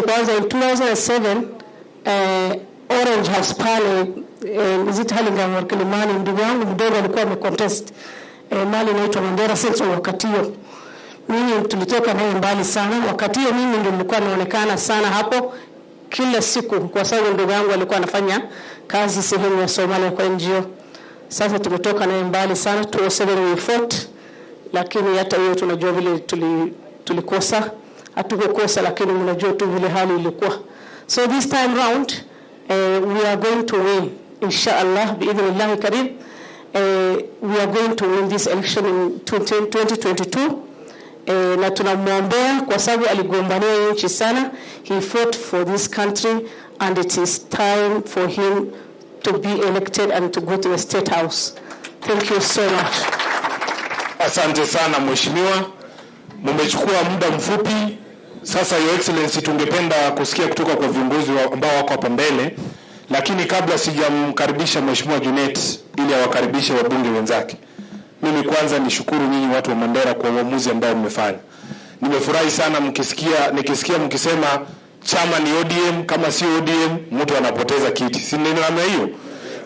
kwanza in 2007 Orange House pale is it Hurlingham Kilimani, ndugu yangu mdogo alikuwa amecontest mali inaitwa Mandera Central. Wakati hiyo mimi tulitoka naye mbali sana. Wakati hiyo mimi ndio nilikuwa naonekana sana hapo kila siku, kwa sababu ndugu yangu alikuwa anafanya kazi sehemu ya Somalia kwa NGO. Sasa tumetoka naye mbali sana. 2007 we fought, lakini hata hiyo tunajua vile tulikosa. Hatukukosa, lakini mnajua tu vile hali ilikuwa. So this time round we are going to win inshallah biidhnillah karim. We are going to win this election in 2022. Na tunamwombea kwa sababu aligombania nchi sana. He fought for this country and it is time for him to be elected and to go to the State House. Thank you so much. Asante sana mheshimiwa. Mmechukua muda mfupi. Sasa Your Excellency, tungependa kusikia kutoka kwa viongozi ambao wako hapa mbele. Lakini kabla sijamkaribisha mheshimiwa Junet ili awakaribishe wabunge wenzake, mimi kwanza nishukuru nyinyi watu wa Mandera kwa uamuzi ambao mmefanya. Nimefurahi sana nikisikia mkisema chama ni ODM, kama si ODM mtu anapoteza kiti. Si ndio namna hiyo?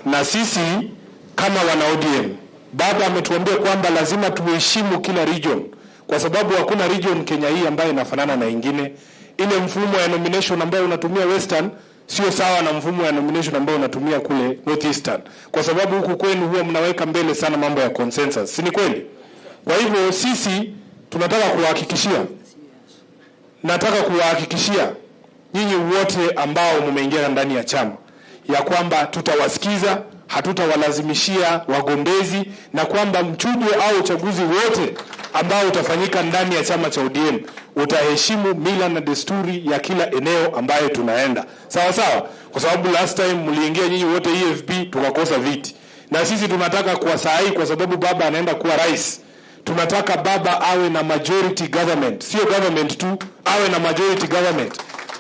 Na sisi kama wana ODM, baba ametuambia kwamba lazima tuheshimu kila region, kwa sababu hakuna region Kenya hii ambayo inafanana na nyingine. Ile mfumo ya nomination ambayo unatumia Western sio sawa na mfumo ya nomination ambao unatumia kule Northeastern, kwa sababu huku kwenu huwa mnaweka mbele sana mambo ya consensus. Si ni kweli? Kwa hivyo sisi tunataka kuwahakikishia nyinyi wote ambao mmeingia ndani ya chama ya kwamba tutawasikiza, hatutawalazimishia wagombezi, na kwamba mchujo au uchaguzi wote ambao utafanyika ndani ya chama cha ODM utaheshimu mila na desturi ya kila eneo ambayo tunaenda. Sawa sawa? Kwa sababu last time mliingia nyinyi wote EFP tukakosa viti. Na sisi tunataka kwa saa hii, kwa sababu baba anaenda kuwa rais, tunataka baba awe na majority government. Sio government tu, awe na majority government.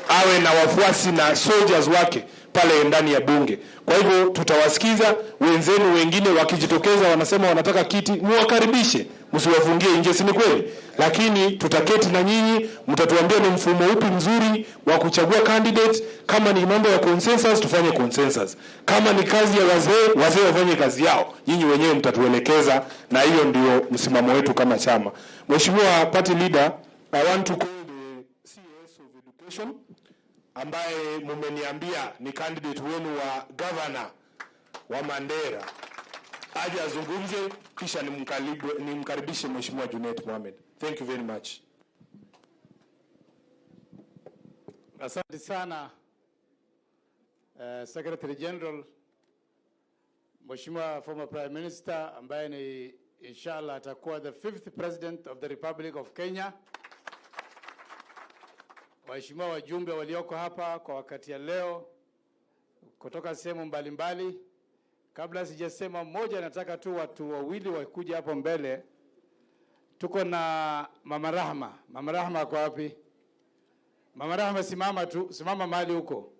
Awe na wafuasi na soldiers wake pale ndani ya bunge. Kwa hivyo tutawasikiza. Wenzenu wengine wakijitokeza wanasema wanataka kiti, muwakaribishe, msiwafungie nje. Si ni kweli? Lakini tutaketi na nyinyi, mtatuambia ni mfumo upi mzuri wa kuchagua candidate. Kama ni mambo ya consensus, tufanye consensus. Kama ni kazi ya wazee wafanye kazi yao. Nyinyi wenyewe mtatuelekeza, na hiyo ndio msimamo wetu kama chama. Mheshimiwa Party Leader, I want to call the CS of Education ambaye mmeniambia ni candidate wenu wa governor wa Mandera, aje azungumze, kisha nimkaribishe mheshimiwa Junet Mohamed. Thank you very much. Asante sana Secretary General, Mheshimiwa former Prime Minister ambaye ni inshallah atakuwa the 5th President of the Republic of Kenya. Waheshimiwa wajumbe walioko hapa kwa wakati ya leo kutoka sehemu mbalimbali, kabla sijasema moja, nataka tu watu wawili wakuja hapo mbele. Tuko na Mama Rahma. Mama Rahma kwa wapi? Mama Rahma, simama mahali huko.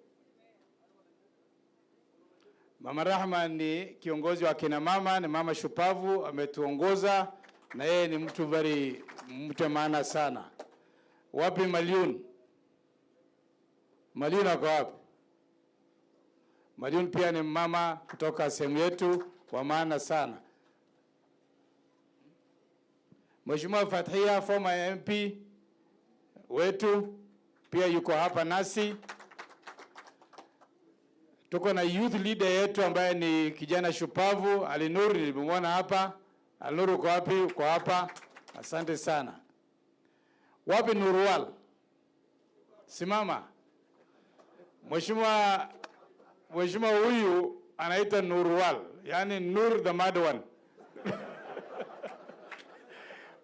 Mama Rahma ni kiongozi wa kina mama, ni mama shupavu, ametuongoza, na yeye ni mtu maana sana. Wapi Maliun? Maliun ako wapi? Maliun pia ni mama kutoka sehemu yetu wa maana sana. Mheshimiwa Fathia, former MP wetu, pia yuko hapa nasi. Tuko na youth leader yetu ambaye ni kijana shupavu, Alinur, nilimwona hapa. Alinur uko wapi? Uko hapa. Asante sana. Wapi Nurwal? Simama. Mheshimiwa huyu anaita Nurwal, yani Nur the mad one.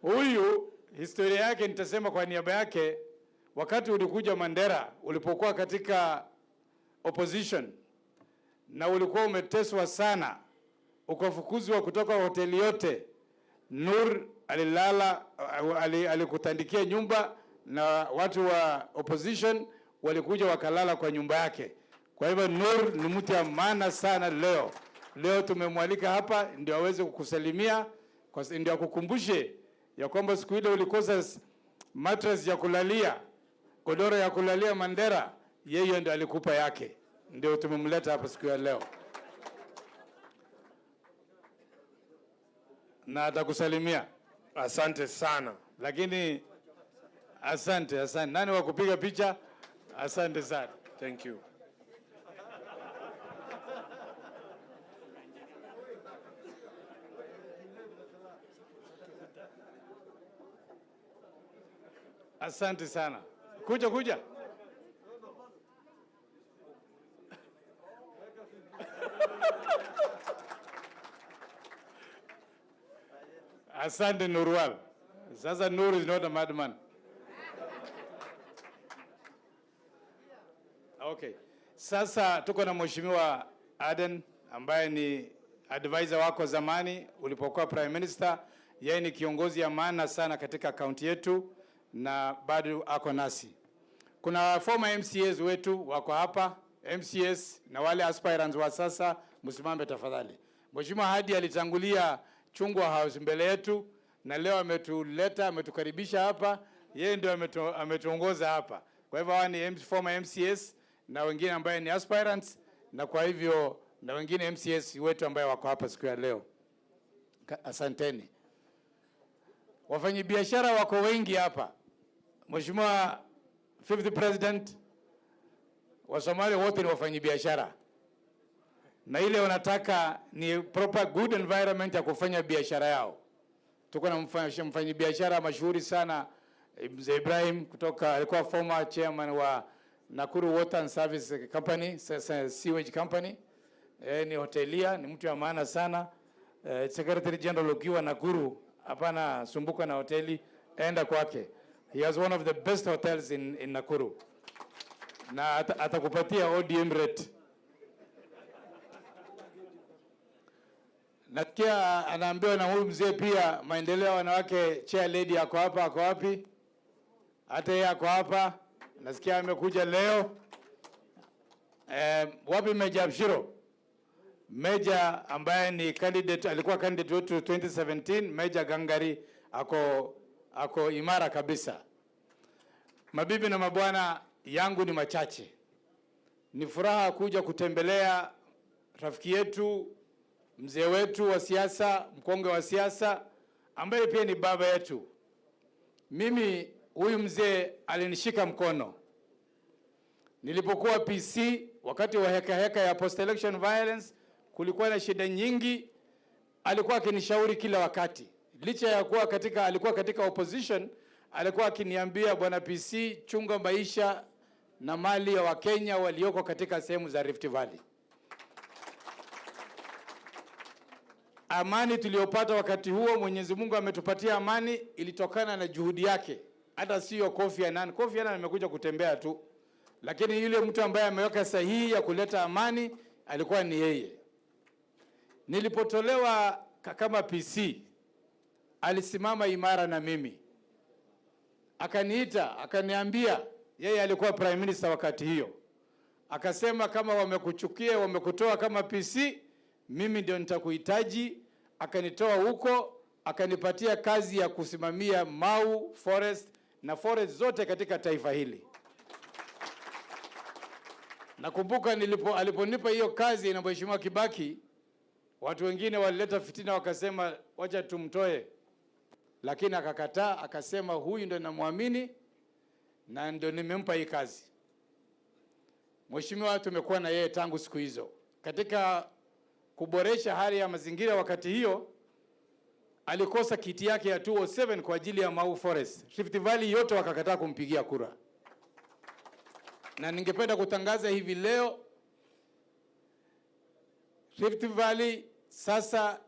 Huyu historia yake nitasema kwa niaba yake. Wakati ulikuja Mandera, ulipokuwa katika opposition na ulikuwa umeteswa sana, ukafukuzwa kutoka hoteli yote, Nur alikutandikia nyumba, na watu wa opposition walikuja wakalala kwa nyumba yake. Kwa hivyo Nur ni mtu ya maana sana. Leo tumemwalika hapa ndio aweze kukusalimia, ndio akukumbushe ya kwamba siku ile ulikosa mattress ya kulalia godoro ya kulalia Mandera, yeye ndio alikupa yake. Ndio tumemleta hapa siku ya leo. Na atakusalimia. Asante sana. Lakini asante. Nani wa kupiga picha? Asante sana. Thank you. Asante sana. Kuja. Asante Nurwal. Sasa Nur is not a madman. Okay. Sasa tuko na Mheshimiwa Aden ambaye ni advisor wako zamani ulipokuwa Prime Minister. Yeye ni kiongozi ya maana sana katika kaunti yetu na bado ako nasi. Kuna former MCAs wetu wako hapa, MCAs na wale aspirants wa sasa, msimame tafadhali. Mheshimiwa Hadi alitangulia Chungwa House mbele yetu na leo ametukaribisha hapa. Yeye ndio ametuongoza hapa. Kwa hivyo hawa ni former MCAs na wengine ambaye ni aspirants, na kwa hivyo na wengine MCAs wetu ambaye wako hapa siku ya leo. Asanteni. Wafanyabiashara wako wengi hapa. Mheshimiwa 5th President, wa Somalia wote ni wafanyabiashara. Na ile wanataka ni proper good environment ya kufanya biashara yao. Tuko na mfanyabiashara mashuhuri sana Mzee Ibrahim kutoka, alikuwa former chairman wa Nakuru Water and Service Company, sewage company. Ni hotelia, ni mtu wa maana sana. Secretary General ukiwa Nakuru, hapana sumbuka na hoteli, enda kwake. He has one of the best hotels in Nakuru. Na atakupatia ODM rate. Nasikia anaambiwa na huyu mzee pia maendeleo wanawake chair lady yako hapa, ako wapi? Hata yeye ako hapa. Nasikia amekuja leo. Wapi Meja Abshiro? Meja ambaye ni candidate, alikuwa candidate wetu 2017, Meja Gangari ako imara kabisa. Mabibi na mabwana, yangu ni machache. Ni furaha kuja kutembelea rafiki yetu, mzee wetu wa siasa, mkongwe wa siasa, ambaye pia ni baba yetu. Mimi huyu mzee alinishika mkono nilipokuwa PC wakati wa heka ya post election violence. Kulikuwa na shida nyingi, alikuwa akinishauri kila wakati. Licha ya kuwa alikuwa katika opposition, alikuwa akiniambia, bwana PC, chunga maisha na mali ya Wakenya walioko katika sehemu za Rift Valley. Amani tuliyopata wakati huo, Mwenyezi Mungu ametupatia amani, ilitokana na juhudi yake. Hata sio Kofi Annan. Kofi Annan amekuja kutembea tu. Lakini yule mtu ambaye ameweka sahihi ya kuleta amani alikuwa ni yeye. Nilipotolewa kama PC, alisimama imara na mimi. Akaniita, akaniambia, yeye alikuwa Prime Minister wakati hiyo. Akasema kama wamekuchukia, wamekutoa kama PC, mimi ndio nitakuhitaji. Akanitoa huko, akanipatia kazi ya kusimamia Mau Forest na forest zote katika taifa hili. Nakumbuka aliponipa hiyo kazi na Mheshimiwa Kibaki, watu wengine walileta fitina wakasema wacha tumtoe. Lakini akakataa, akasema huyu ndio namwamini na ndio nimempa hii kazi. Mheshimiwa, tumekuwa na yeye tangu siku hizo. Katika kuboresha hali ya mazingira wakati hiyo, alikosa kiti yake ya 207 kwa ajili ya Mau Forest. Rift Valley yote wakakataa kumpigia kura. Na ningependa kutangaza hivi leo, Rift Valley sasa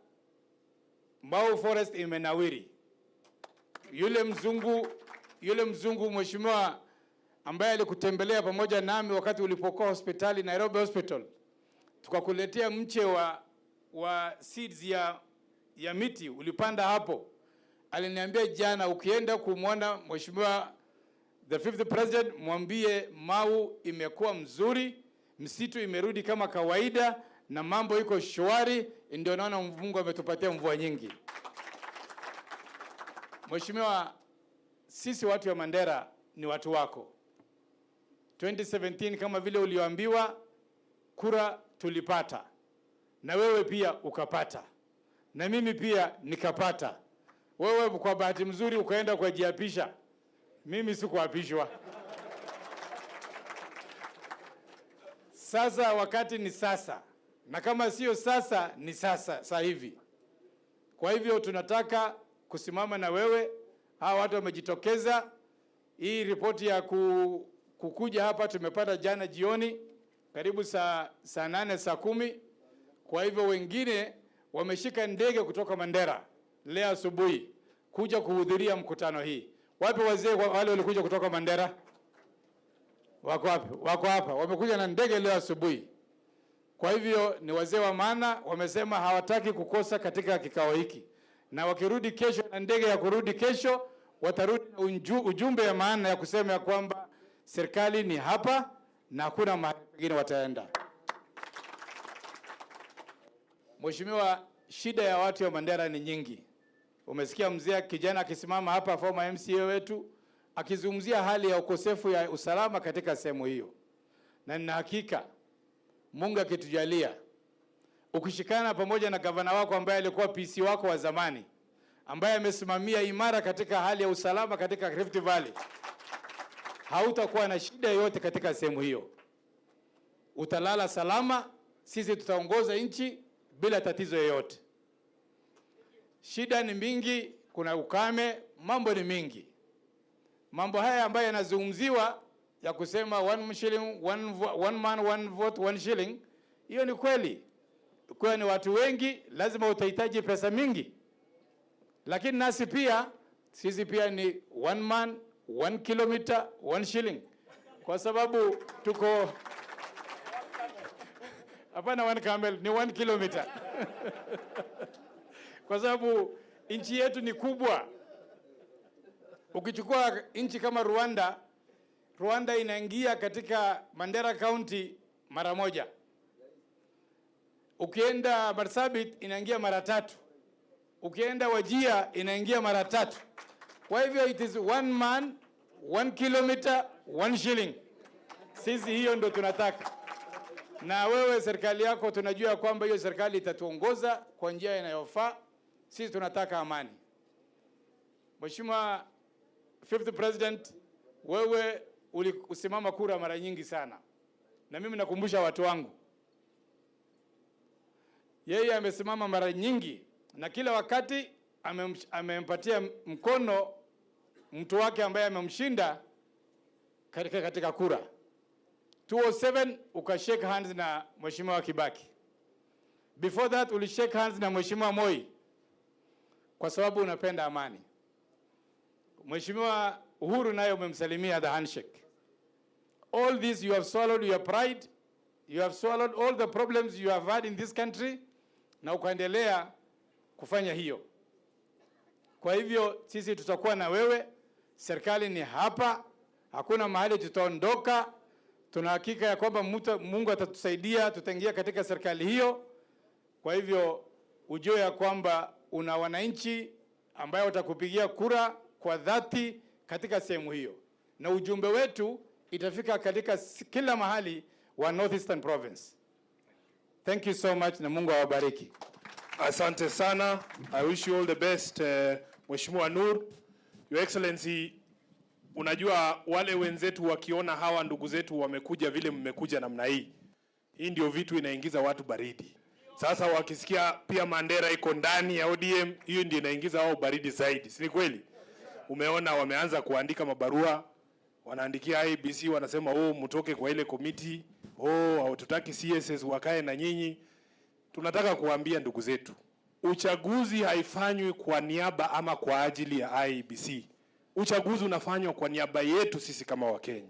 Mau Forest imenawiri. Yule mzungu mheshimiwa ambaye alikutembelea pamoja nami wakati ulipokuwa hospitali Nairobi Hospital, tukakuletea mche wa seeds ya miti ulipanda hapo. Aliniambia jana, ukienda kumwona mheshimiwa the 5th President, mwambie Mau imekuwa mzuri, msitu imerudi kama kawaida na mambo iko shwari, ndio naona Mungu ametupatia mvua nyingi. Mheshimiwa, sisi watu wa Mandera ni watu wako. 2017 kama vile ulioambiwa, kura tulipata. Na wewe pia ukapata. Na mimi pia nikapata. Wewe kwa bahati mzuri ukaenda kwa jiapisha. Mimi sikuapishwa. Sasa wakati ni sasa. Na kama sio sasa ni sasa hivi. Kwa hivyo tunataka kusimama na wewe. Hawa watu wamejitokeza. Hii ripoti ya kukuja hapa tumepata jana jioni karibu saa 8 saa 10. Kwa hivyo wengine wameshika ndege kutoka Mandera leo asubuhi kuja kuhudhuria mkutano hii. Wapi wazee wale walikuja kutoka Mandera? Wako wapi? Wako hapa. Wamekuja na ndege leo asubuhi. Kwa hivyo ni wazee wa maana, wamesema hawataki kukosa katika kikao hiki. Na wakirudi kesho na ndege ya kurudi kesho, watarudi na ujumbe ya maana ya kusema ya kwamba serikali ni hapa na hakuna mahali pengine wataenda. Mheshimiwa, shida ya watu wa Mandera ni nyingi. Umesikia mzee kijana akisimama hapa, former MCA wetu, akizungumzia hali ya ukosefu ya usalama katika sehemu hiyo. Na nina hakika Mungu akitujalia, ukishikana pamoja na gavana wako ambaye alikuwa PC wako wa zamani, ambaye amesimamia imara katika hali ya usalama katika Rift Valley, hautakuwa na shida yoyote katika sehemu hiyo. Utalala salama, sisi tutaongoza nchi bila tatizo yoyote. Shida ni mingi, kuna ukame, mambo ni mingi. Mambo haya ambayo yanazungumziwa ya kusema one shilling, one man, one vote, one shilling, hiyo ni kweli. Kwa ni watu wengi, lazima utahitaji pesa mingi. Lakini nasi pia, sisi pia ni one man, 1 kilometer, 1 shilling. Kwa sababu tuko hapana 1 camel, ni 1 kilometer. Kwa sababu nchi yetu ni kubwa. Ukichukua nchi kama Rwanda, Rwanda inaingia katika Mandera County mara moja. Ukienda Marsabit inaingia mara 3. Ukienda Wajia inaingia mara 3. Kwa hivyo it is 1 man, 1 kilometer, 1 shilling. Sisi hiyo ndo tunataka. Na wewe serikali yako tunajua kwamba hiyo serikali itatuongoza kwa njia inayofaa. Sisi tunataka amani. Mheshimiwa 5th President, wewe ulisimama kura mara nyingi sana. Na mimi nakumbusha watu wangu. Yeye amesimama mara nyingi na kila wakati amempatia mkono mtu wake ambaye amemshinda katika kura. 2007 ukashake hands na Mheshimiwa Kibaki. Before that ulishake hands na Mheshimiwa Moi kwa sababu unapenda amani. Mheshimiwa Uhuru naye umemsalimia the handshake. All this you have swallowed your pride, you have swallowed all the problems you have had in this country na ukaendelea kufanya hiyo. Kwa hivyo sisi tutakuwa na wewe, serikali ni hapa, hakuna mahali tutaondoka. Tuna hakika ya kwamba Mungu atatusaidia, tutaingia katika serikali hiyo. Kwa hivyo ujue ya kwamba una wananchi ambao watakupigia kura kwa dhati katika sehemu hiyo. Na ujumbe wetu itafika katika kila mahali wa Northeastern Province. Thank you so much na Mungu awabariki. Asante sana. I wish you all the best, Mheshimiwa Nur. Your Excellency, unajua wale wenzetu wakiona hawa ndugu zetu wamekuja vile mmekuja namna hii. Hii ndio vitu inaingiza watu baridi. Sasa wakisikia pia Mandera iko ndani ya ODM, hiyo ndio inaingiza wao baridi zaidi. Si kweli? Umeona wameanza kuandika mabarua, wanaandikia IBC wanasema mtoke kwa ile committee. Hawatutaki CSS wakae na nyinyi. Tunataka kuambia ndugu zetu, uchaguzi haifanywi kwa niaba ama kwa ajili ya IBC. Uchaguzi unafanywa kwa niaba yetu sisi kama Wakenya.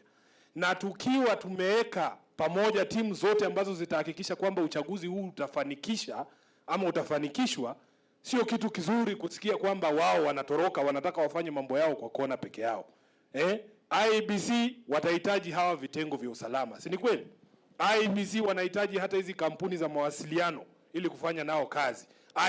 Na tukiwa tumeweka pamoja timu zote ambazo zitahakikisha kwamba uchaguzi huu utafanikisha ama utafanikishwa, sio kitu kizuri kusikia kwamba wao wanatoroka, wanataka wafanye mambo yao kwa kona peke yao. IBC watahitaji hawa vitengo vya usalama. Si ni kweli? IBC wanahitaji hata hizi kampuni za mawasiliano ili kufanya nao kazi.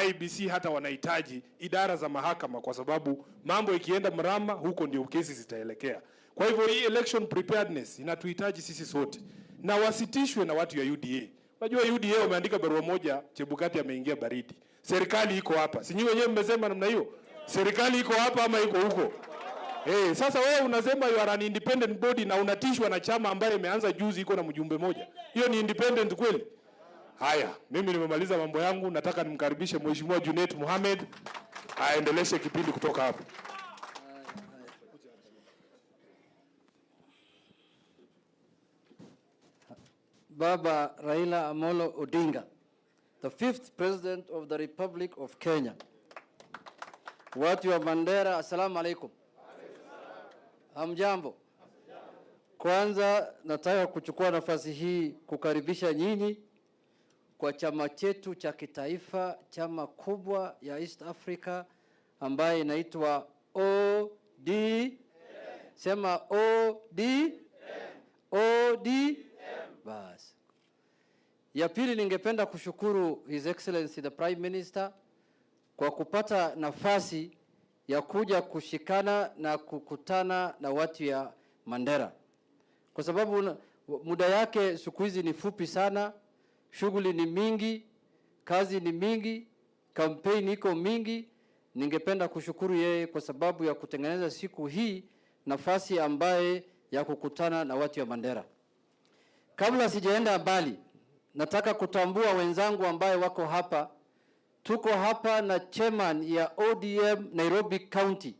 IBC hata wanahitaji idara za mahakama kwa sababu mambo ikienda mrama huko ndio kesi zitaelekea. Kwa hivyo hii election preparedness inatuhitaji sisi sote, na wasitishwe na watu ya UDA. Unajua UDA wameandika barua moja, Chebukati ameingia baridi. Serikali iko hapa. Si nyinyi wenyewe mmesema namna hiyo? Serikali iko hapa ama iko huko? Sasa wewe unasema you are an independent body na unatishwa na chama ambaye imeanza juzi iko na mjumbe moja. Hiyo ni independent kweli? Haya, mimi nimemaliza mambo yangu, nataka nimkaribishe Mheshimiwa Junet Mohamed aendeleshe kipindi kutoka hapo. Baba Raila Amolo Odinga, the 5th President of the Republic of Kenya. Watu wa Mandera, assalamu alaikum. Hamjambo. Kwanza nataka kuchukua nafasi hii kukaribisha nyinyi kwa chama chetu cha kitaifa, chama kubwa ya East Africa ambaye inaitwa ODM. Sema ODM. ODM. Bas. Ya pili, ningependa kushukuru His Excellency the Prime Minister kwa kupata nafasi ya kuja kushikana na kukutana na watu ya Mandera. Kwa sababu muda yake siku hizi ni fupi sana, shughuli ni mingi, kazi ni mingi, kampeni iko mingi. Ningependa kushukuru yeye kwa sababu ya kutengeneza siku hii nafasi ambaye ya kukutana na watu ya Mandera. Kabla sijaenda mbali, nataka kutambua wenzangu ambaye wako hapa. Tuko hapa na chairman ya ODM Nairobi County.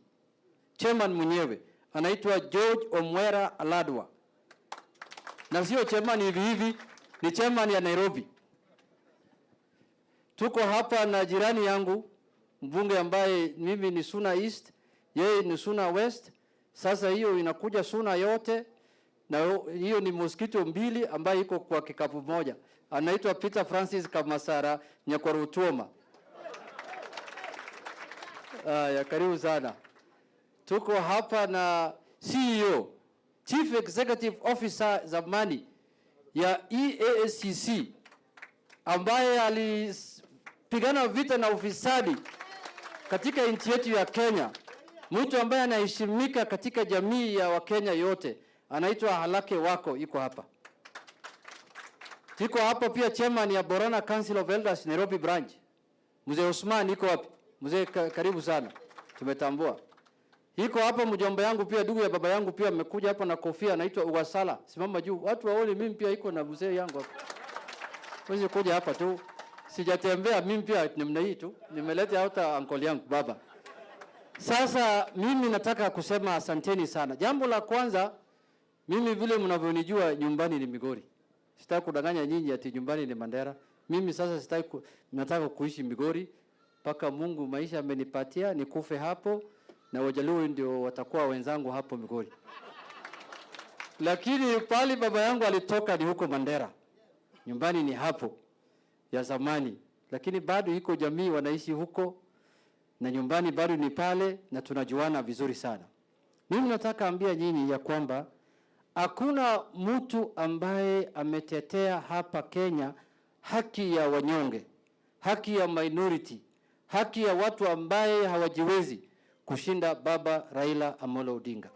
Chairman mwenyewe anaitwa George Omwera Aladwa. Na sio chairman hivi hivi, ni chairman ya Nairobi. Tuko hapa na jirani yangu mbunge ambaye mimi ni Suna East, yeye ni Suna West. Sasa hiyo inakuja Suna yote, na hiyo ni mosquito mbili ambaye iko kwa kikapu moja. Anaitwa Peter Francis Kamasara Nyakwarutuoma. Ya karibu sana. Tuko hapa na CEO, Chief Executive Officer zamani ya EACC ambaye alipigana vita na ufisadi katika nchi yetu ya Kenya. Mtu ambaye anaheshimika katika jamii ya Wakenya yote, anaitwa Halake Wako, yuko hapa. Tuko hapa pia chairman ya Borana Council of Elders Nairobi branch. Mzee Usman yuko hapa. Mzee karibu sana. Tumetambua. Yuko hapa mjomba yangu pia, ndugu ya baba yangu pia amekuja hapa na kofia, anaitwa Uwasala. Simama juu. Watu waone mimi pia iko na mzee yangu hapa. Wewe kuja hapa tu. Sijatembea mimi pia namna hii tu. Nimeleta hata uncle yangu baba. Sasa mimi nataka kusema asanteni sana. Jambo la kwanza, mimi vile mnavyonijua nyumbani ni Migori. Sitaki kudanganya nyinyi ati nyumbani ni Mandera. Mimi sasa nataka kuishi Migori mpaka Mungu maisha amenipatia nikufe hapo, na Wajaluo ndio watakuwa wenzangu hapo Migori. Lakini pale baba yangu alitoka ni huko Mandera. Nyumbani ni hapo ya zamani, lakini bado iko jamii wanaishi huko na nyumbani bado ni pale, na tunajuana vizuri sana. Mimi nataka ambia nyinyi ya kwamba hakuna mtu ambaye ametetea hapa Kenya haki ya wanyonge, haki ya minority, haki ya watu ambaye hawajiwezi kushinda Baba Raila Amolo Odinga.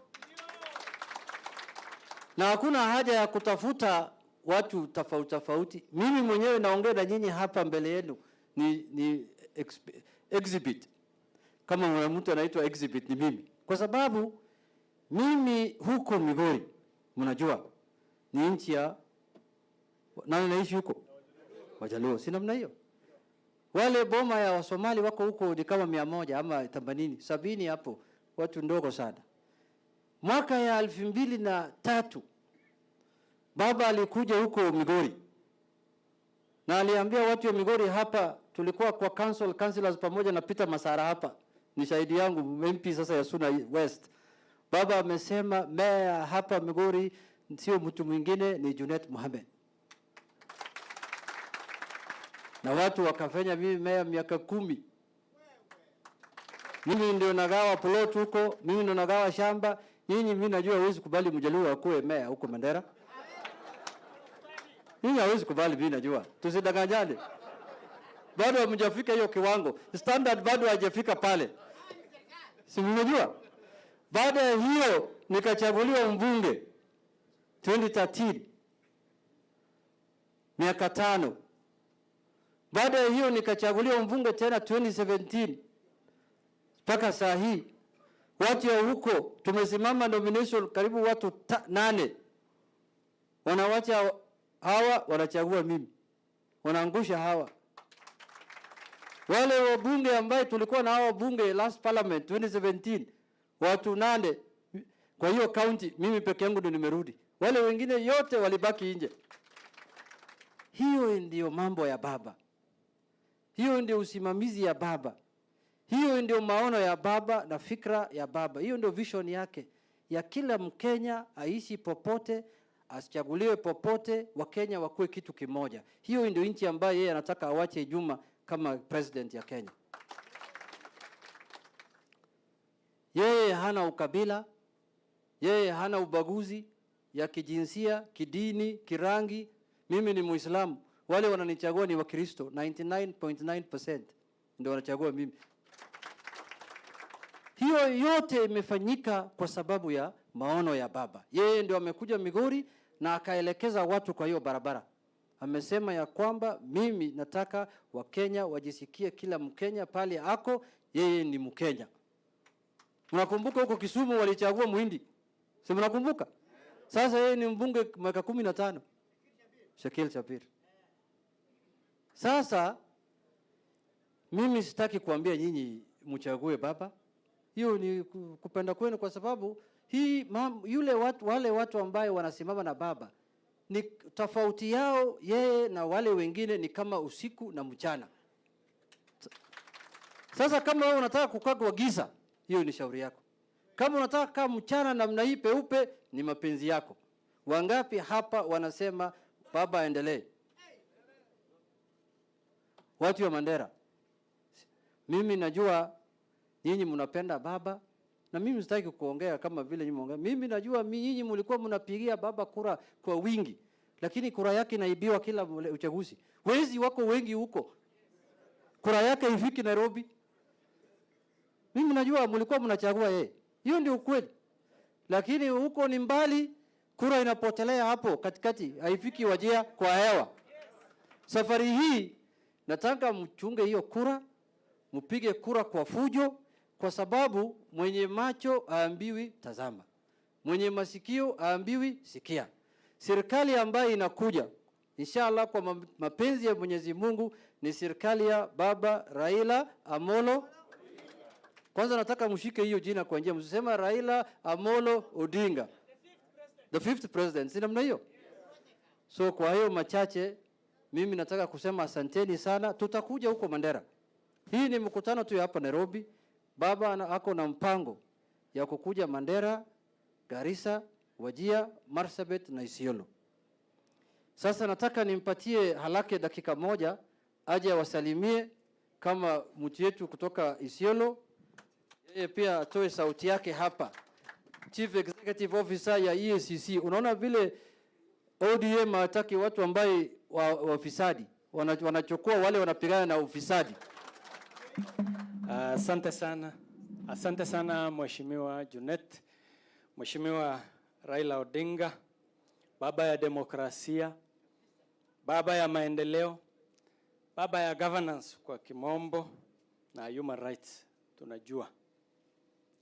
Na hakuna haja ya kutafuta watu tofauti tofauti. Mimi mwenyewe naongea na nyinyi hapa mbele yenu ni exhibit. Kama mtu anaitwa exhibit ni mimi. Kwa sababu mimi huko Migori, mnajua ni nchi ya nani naishi huko? Wajaluo, si namna hiyo. Wale boma ya Wasomali wako huko ni kama 100 ama 80, 70 hapo, watu ndogo sana. Mwaka ya 2003 baba alikuja huko Migori. Na aliambia watu wa Migori hapa, tulikuwa kwa councilors pamoja na Peter Masara hapa. Ni shahidi yangu MP sasa ya Suna West. Baba amesema meya hapa Migori sio mtu mwingine ni Junet Mohamed. Na watu wakafanya mimi meya miaka 10. Mimi ndio nagawa plot huko, mimi ndio nagawa shamba. Nyinyi mimi najua huwezi kubali Mjaluo akuwe meya huko Mandera. Nyinyi hawezi kubali, mimi najua. Tusidanganyane. Bado hamjafika hiyo kiwango. Standard bado haijafika pale. Si mnajua? Baada ya hiyo nikachaguliwa mbunge 2013, miaka 5. Baada ya hiyo nikachaguliwa mbunge tena 2017 mpaka saa hii. Watu ya huko tumesimama nomination karibu watu 8. Wanawacha hawa, wanachagua mimi. Wanaangusha hawa. Wale wabunge ambaye tulikuwa na hawa bunge last parliament 2017, watu 8 kwa hiyo county, mimi peke yangu ndo nimerudi. Wale wengine yote walibaki nje. Hiyo ndio mambo ya baba. Hiyo ndio usimamizi ya baba. Hiyo ndio maono ya baba na fikra ya baba. Hiyo ndio vision yake ya kila Mkenya aishi popote, asichaguliwe popote, Wakenya wakuwe kitu kimoja. Hiyo ndio nchi ambayo yeye anataka awache Juma kama president ya Kenya. Yeye hana ukabila, yeye hana ubaguzi ya kijinsia, kidini, kirangi. Mimi ni Muislamu, wale wananichagua ni Wakristo, 99.9% ndio wanachagua mimi. Hiyo yote imefanyika kwa sababu ya maono ya baba. Yeye ndio amekuja Migori na akaelekeza watu kwa hiyo barabara. Amesema ya kwamba mimi nataka Wakenya wajisikie kila Mkenya pale ako, yeye ni Mkenya. Mnakumbuka huko Kisumu walichagua Muhindi? Si mnakumbuka? Sasa yeye ni mbunge miaka 15. Shakil Chapir. Sasa mimi sitaki kuambia nyinyi mchague baba. Hiyo ni kupenda kwenu, kwa sababu wale watu ambao wanasimama na baba ni tofauti yao yeye na wale wengine ni kama usiku na mchana. Sasa kama wewe unataka kukaa kwa giza, hiyo ni shauri yako. Kama unataka kukaa mchana namna hii peupe, ni mapenzi yako. Wangapi hapa wanasema baba aendelee? Watu wa Mandera, mimi najua nyinyi mnapenda baba, na mimi sitaki kuongea kama vile nyinyi mnaongea. Mimi najua nyinyi mlikuwa mnapigia baba kura kwa wingi, lakini kura yake inaibiwa kila uchaguzi. Wezi wako wengi huko, kura yake ifiki Nairobi. Mimi najua mlikuwa mnachagua yeye, hiyo ndio ukweli. Lakini huko ni mbali, kura inapotelea hapo katikati, haifiki Wajia kwa hewa. Safari hii nataka mchunge hiyo kura, mpige kura kwa fujo, kwa sababu mwenye macho aambiwi tazama, mwenye masikio aambiwi sikia. Serikali ambayo inakuja inshallah kwa mapenzi ya Mwenyezi Mungu ni serikali ya baba Raila Amolo. Kwanza nataka mshike hiyo jina kwa njia, msisema Raila Amolo Odinga, the fifth president, si namna hiyo? So kwa hiyo machache mimi nataka kusema asanteni sana. Tutakuja huko Mandera. Hii ni mkutano tu hapa Nairobi. Baba ako na mpango ya kukuja Mandera, Garissa, Wajia, Marsabit na Isiolo. Sasa nataka nimpatie Halake dakika moja aje wasalimie kama mtu yetu kutoka Isiolo. Yeye pia atoe sauti yake hapa. Chief Executive Officer ya EACC. Unaona vile ODM hataki watu ambaye wafisadi, wanachukua wale wanapigana na ufisadi. Asante sana. Asante sana Mheshimiwa Junet, Mheshimiwa Raila Odinga, baba ya demokrasia, baba ya maendeleo, baba ya governance kwa kimombo na human rights. Tunajua.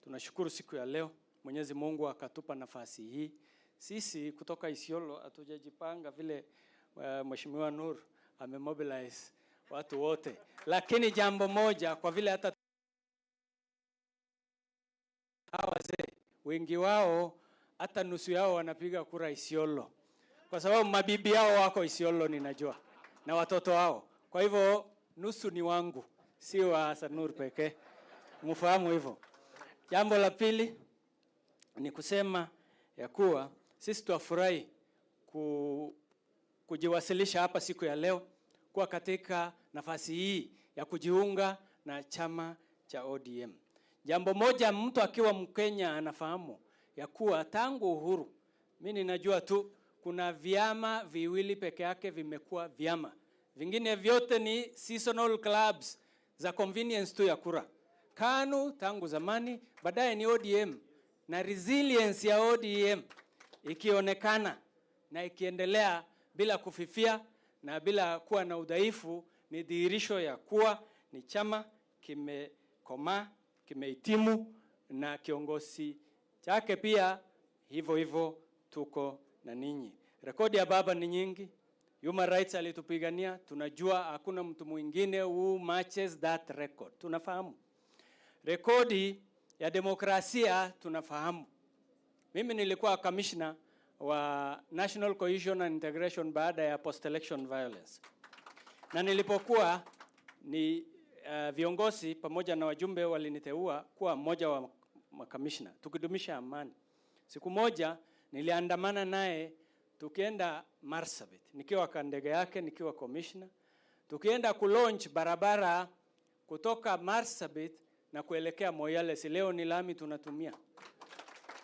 Tunashukuru siku ya leo Mwenyezi Mungu akatupa nafasi hii. Sisi kutoka Isiolo hatujajipanga vile Mheshimiwa Nur amemobilize watu wote. Lakini jambo moja, kwa vile hata wazee wengi wao hata nusu yao wanapiga kura Isiolo, kwa sababu mabibi yao wako Isiolo ninajua, na watoto wao. Kwa hivyo nusu ni wangu, si wa Hassan Nur pekee. Mfahamu hivyo. Jambo la pili ni kusema ya kuwa sisi tuafurahi kujiwasilisha hapa siku ya leo kuwa katika nafasi hii ya kujiunga na chama cha ODM. Jambo moja mtu akiwa Mkenya anafahamu ya kuwa tangu uhuru, mimi ninajua tu kuna vyama viwili peke yake vimekuwa vyama. Vingine vyote ni seasonal clubs za convenience tu ya kura. KANU tangu zamani, baadaye ni ODM. na resilience ya ODM ikionekana na ikiendelea bila kufifia na bila kuwa na udhaifu, ni dhihirisho ya kuwa ni chama kimekomaa, kimehitimu, na kiongozi chake pia hivyo hivyo tuko na ninyi. Rekodi ya baba ni nyingi. Human rights alitupigania, tunajua hakuna mtu mwingine who matches that record. Tunafahamu. Rekodi ya demokrasia tunafahamu. Mimi nilikuwa commissioner wa National Cohesion and Integration baada ya post-election violence. Na nilipokuwa ni viongozi pamoja na wajumbe waliniteua kuwa mmoja wa makamishna tukidumisha amani. Siku moja niliandamana naye tukienda Marsabit, nikiwa kwa ndege yake, nikiwa commissioner, tukienda kulaunch barabara kutoka Marsabit na kuelekea Moyale. Leo ni lami tunatumia.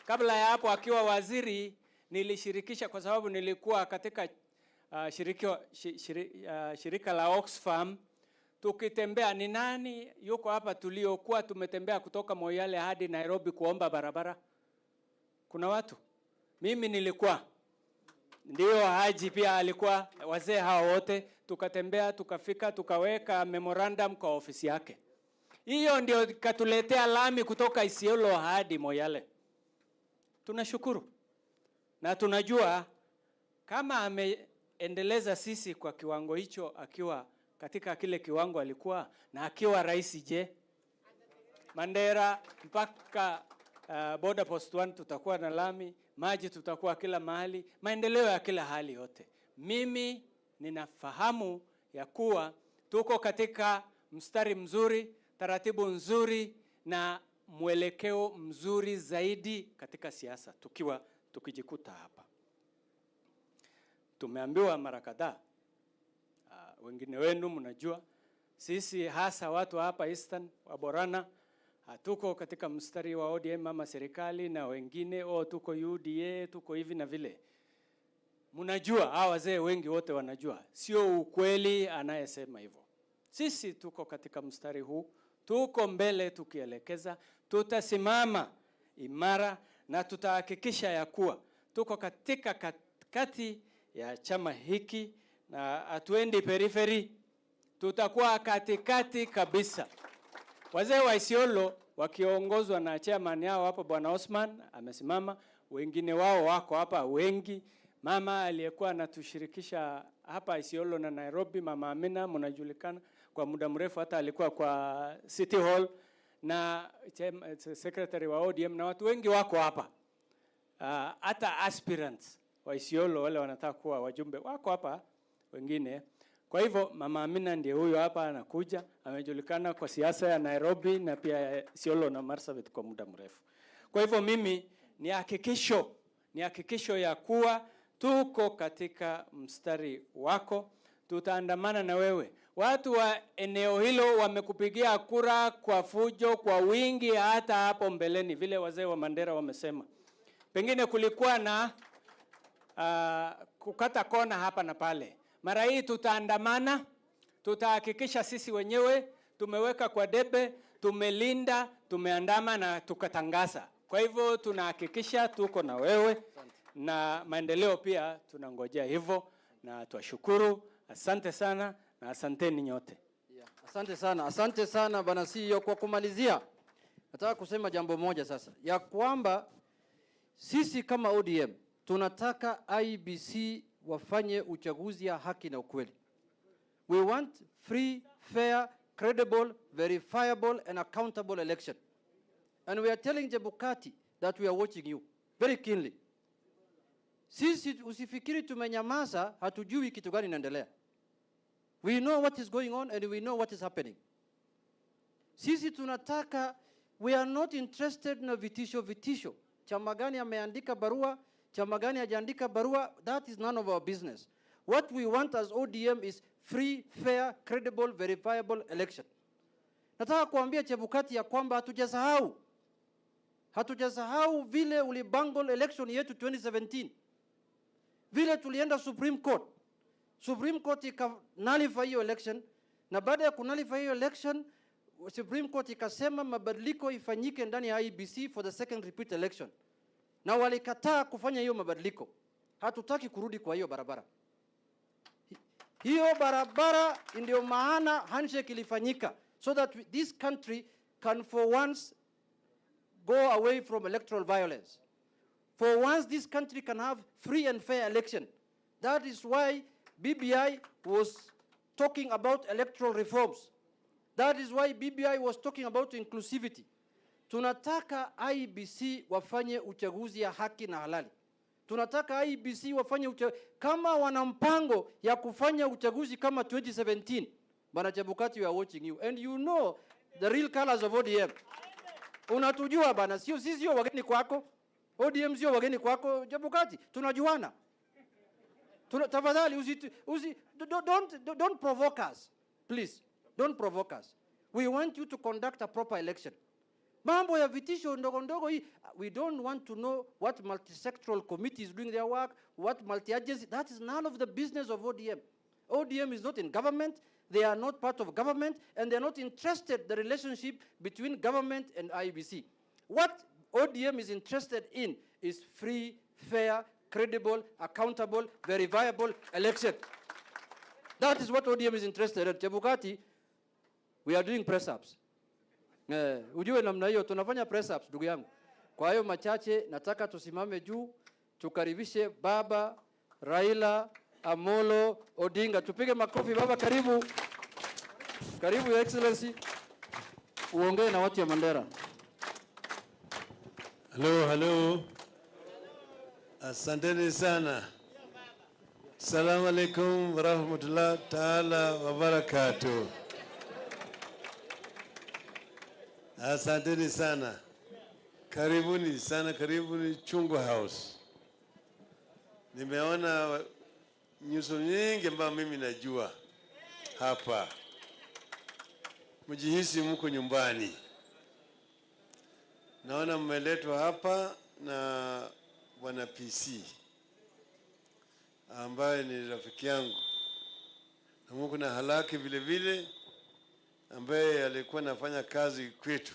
Kabla ya hapo akiwa waziri nilishirikisha, kwa sababu nilikuwa katika shirika la Oxfam, tukitembea. Ni nani yuko hapa tuliokuwa tumetembea kutoka Moyale hadi Nairobi kuomba barabara? Kuna watu? Mimi nilikuwa. Ndio Haji pia alikuwa, wazee hao wote tukatembea, tukafika, tukaweka memorandum kwa ofisi yake. Hiyo ndio katuletea lami kutoka Isiolo hadi Moyale. Tunashukuru. Na tunajua kama ameendeleza sisi kwa kiwango hicho akiwa katika kile kiwango alikuwa, na akiwa rais je? Mandera mpaka border post 1 tutakuwa na lami, maji tutakuwa kila mahali, maendeleo ya kila hali yote. Mimi ninafahamu ya kuwa tuko katika mstari mzuri, taratibu nzuri na mwelekeo mzuri zaidi katika siasa tukijikuta hapa. Tumeambiwa mara kadhaa, wengine wenu mnajua, sisi hasa watu hapa Eastern Waborana hatuko katika mstari wa ODM ama serikali, na wengine tuko UDA, tuko hivi na vile. Mnajua, hawa wazee wengi wote wanajua, sio ukweli anayesema hivyo. Sisi tuko katika mstari huu, tuko mbele tukielekeza, tutasimama imara na tutahakikisha ya kuwa tuko katika katikati ya chama hiki na hatuendi periphery, tutakuwa katikati kabisa. Wazee wa Isiolo wakiongozwa na chairman yao hapa Bwana Osman amesimama, wengine wao wako hapa wengi. Mama aliyekuwa anatushirikisha hapa Isiolo na Nairobi, Mama Amina, mnajulikana kwa muda mrefu, hata alikuwa kwa City Hall, na secretary wa ODM, na watu wengi wako hapa. Hata aspirants wa Isiolo wale wanataka kuwa wajumbe wako hapa wengine. Kwa hivyo Mama Amina ndiye huyo hapa anakuja, amejulikana kwa siasa ya Nairobi na pia Isiolo na Marsabit kwa muda mrefu. Kwa hivyo mimi ni hakikisho ya kuwa tuko katika mstari wako, tutaandamana na wewe. Watu wa eneo hilo wamekupigia kura kwa fujo, kwa wingi, hata hapo mbeleni vile wazee wa Mandera wamesema. Pengine kulikuwa na kukata kona hapa na pale. Mara hii tutaandamana, tutahakikisha sisi wenyewe tumeweka kwa debe, tumelinda, tumeandama na tukatangaza. Kwa hivyo tunahakikisha tuko na wewe na maendeleo pia tunangojea hivyo, na tuwashukuru. Asante sana na asanteni nyote. Asante sana bwana CEO. Kwa kumalizia, nataka kusema jambo moja sasa, ya kwamba sisi kama ODM tunataka IBC wafanye uchaguzi ya haki na ukweli. We want free, fair, credible, verifiable and accountable election. And we are telling Chebukati that we are watching you very keenly. Sisi usifikiri tumenyamaza, hatujui kitu gani inaendelea. We know what is going on and we know what is happening. Sisi tunataka, we are not interested na vitisho. Chama gani ameandika barua, chama gani hajaandika barua, that is none of our business. What we want as ODM is free, fair, credible, verifiable election. Nataka kuambia Chebukati ya kwamba hatujasahau vile ulibangle election yetu 2017. Vile tulienda Supreme Court. Supreme Court ika nullify hiyo election, na baada ya kunalify hiyo election Supreme Court ikasema mabadiliko ifanyike ndani ya IEBC for the second repeat election, na walikataa kufanya hiyo mabadiliko. Hatutaki kurudi kwa hiyo barabara. Hiyo barabara ndio maana handshake ilifanyika, so that this country can for once go away from electoral violence. For once this country can have free and fair election. That is why BBI was talking about electoral reforms. That is why BBI was talking about inclusivity. Tunataka IEBC wafanye uchaguzi ya haki na halali. Tunataka IEBC wafanye uchaguzi kama wana mpango ya kufanya uchaguzi kama 2017. Bana Chebukati, we are watching you and you know the real colors of ODM. Unatujua bana, sio sisi sio wageni kwako. ODM sio wageni kwako Chebukati. Tunajuana. Tafadhali don't provoke us. Please, don't provoke us. We want you to conduct a proper election. Mambo ya vitisho ndogo ndogo hii, we don't want to know what multi-sectoral committee is doing their work, what multi-agency. That is none of the business of ODM. ODM is not in government, they are not part of government, and they are not interested in the relationship between government and IEBC. What ODM is interested in is free, fair, credible, accountable, verifiable election. That is what ODM is interested in. Chebukati, we are doing press-ups. Ujue namna hiyo tunafanya press-ups ndugu yangu. Kwa hiyo machache nataka tusimame juu, tukaribishe Baba Raila Amolo Odinga. Tupige makofi baba, karibu. Karibu Your Excellency. Uongee na watu ya Mandera. Hello. Asanteni sana. Assalamu alaikum warahmatullahi taala wabarakatuh. Asanteni sana. Karibuni sana, karibuni Chungwa House. Nimeona nyuso nyingi ambazo mimi najua hapa. Mjihisi mko nyumbani. Naona mmeletwa hapa na Bwana PC ambaye ni rafiki yangu. Na Mungu na halaki vile vile ambaye alikuwa anafanya kazi kwetu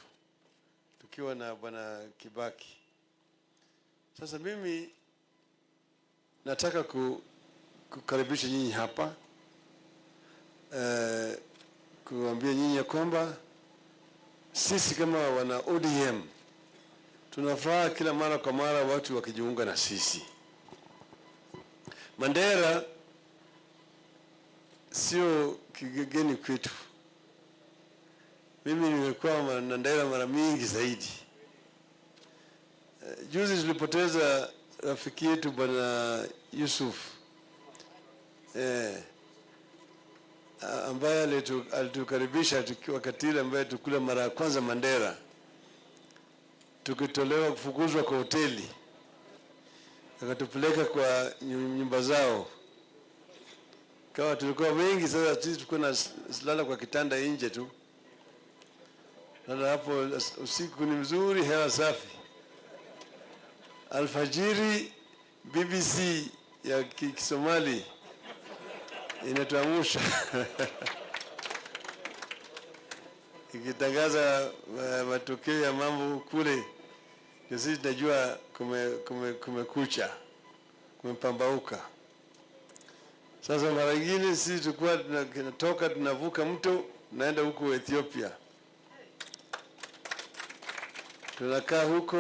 tukiwa na Bwana Kibaki. Sasa mimi nataka kukaribisha nyinyi hapa, kuambia nyinyi kwamba sisi kama wana ODM tunafurahi kila mara kwa mara watu wakijiunga na sisi. Mandera sio kigeni kwetu. Mimi nimekuwa Mandera mara mingi zaidi. Juzi tulipoteza rafiki yetu Bwana Yusuf ambaye alitukaribisha wakati ile ambaye tukula mara ya kwanza Mandera, tukitolewa kufukuzwa kwa hoteli, akatupeleka kwa nyumba zao. Kawa tulikuwa wengi, sasa sisi tulikuwa na lala kwa kitanda nje tu. Na hapo usiku ni mzuri, hewa safi. Alfajiri BBC ya Kisomali inatuamsha ikitangaza matokeo ya mambo kule. Sisi tunajua kumekucha, kumepambauka. Sasa mara nyingine sisi tulikuwa tunatoka tunavuka mto naenda huko Ethiopia. Tunakaa huko,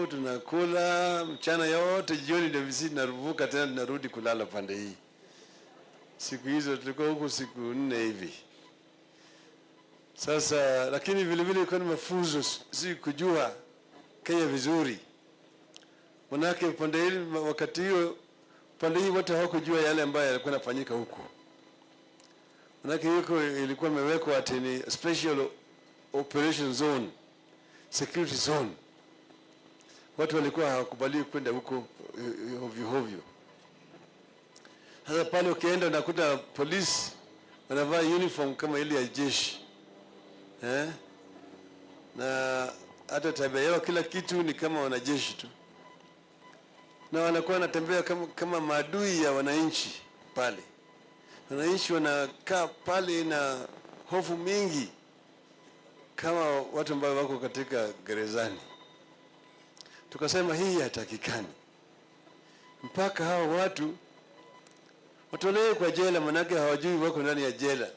tunakula mchana yote, jioni ndio sisi tunavuka tena tunarudi kulala pande hii. Siku hizo tulikuwa huko siku 4 hivi. Sasa lakini vile vile kwa mafunzo si kujua Kenya vizuri. Manake pande hili wakati hiyo pande hii watu hawakujua yale ambayo yalikuwa yanafanyika huko. Manake huko ilikuwa imewekwa ati ni special operation zone, security zone. Watu walikuwa hawakubali kwenda huko hovyo. Sasa pale ukienda unakuta polisi wanavaa uniform kama ile ya jeshi. Na hata tabia yao kila kitu ni kama wanajeshi tu. Na wanakuwa wanatembea kama maadui ya wananchi pale. Wananchi wanakaa pale na hofu mingi. kama watu ambao wako katika gerezani. Tukasema hii hatakikani, mpaka hao watu watolewe kwa jela, manake hawajui wako ndani ya jela.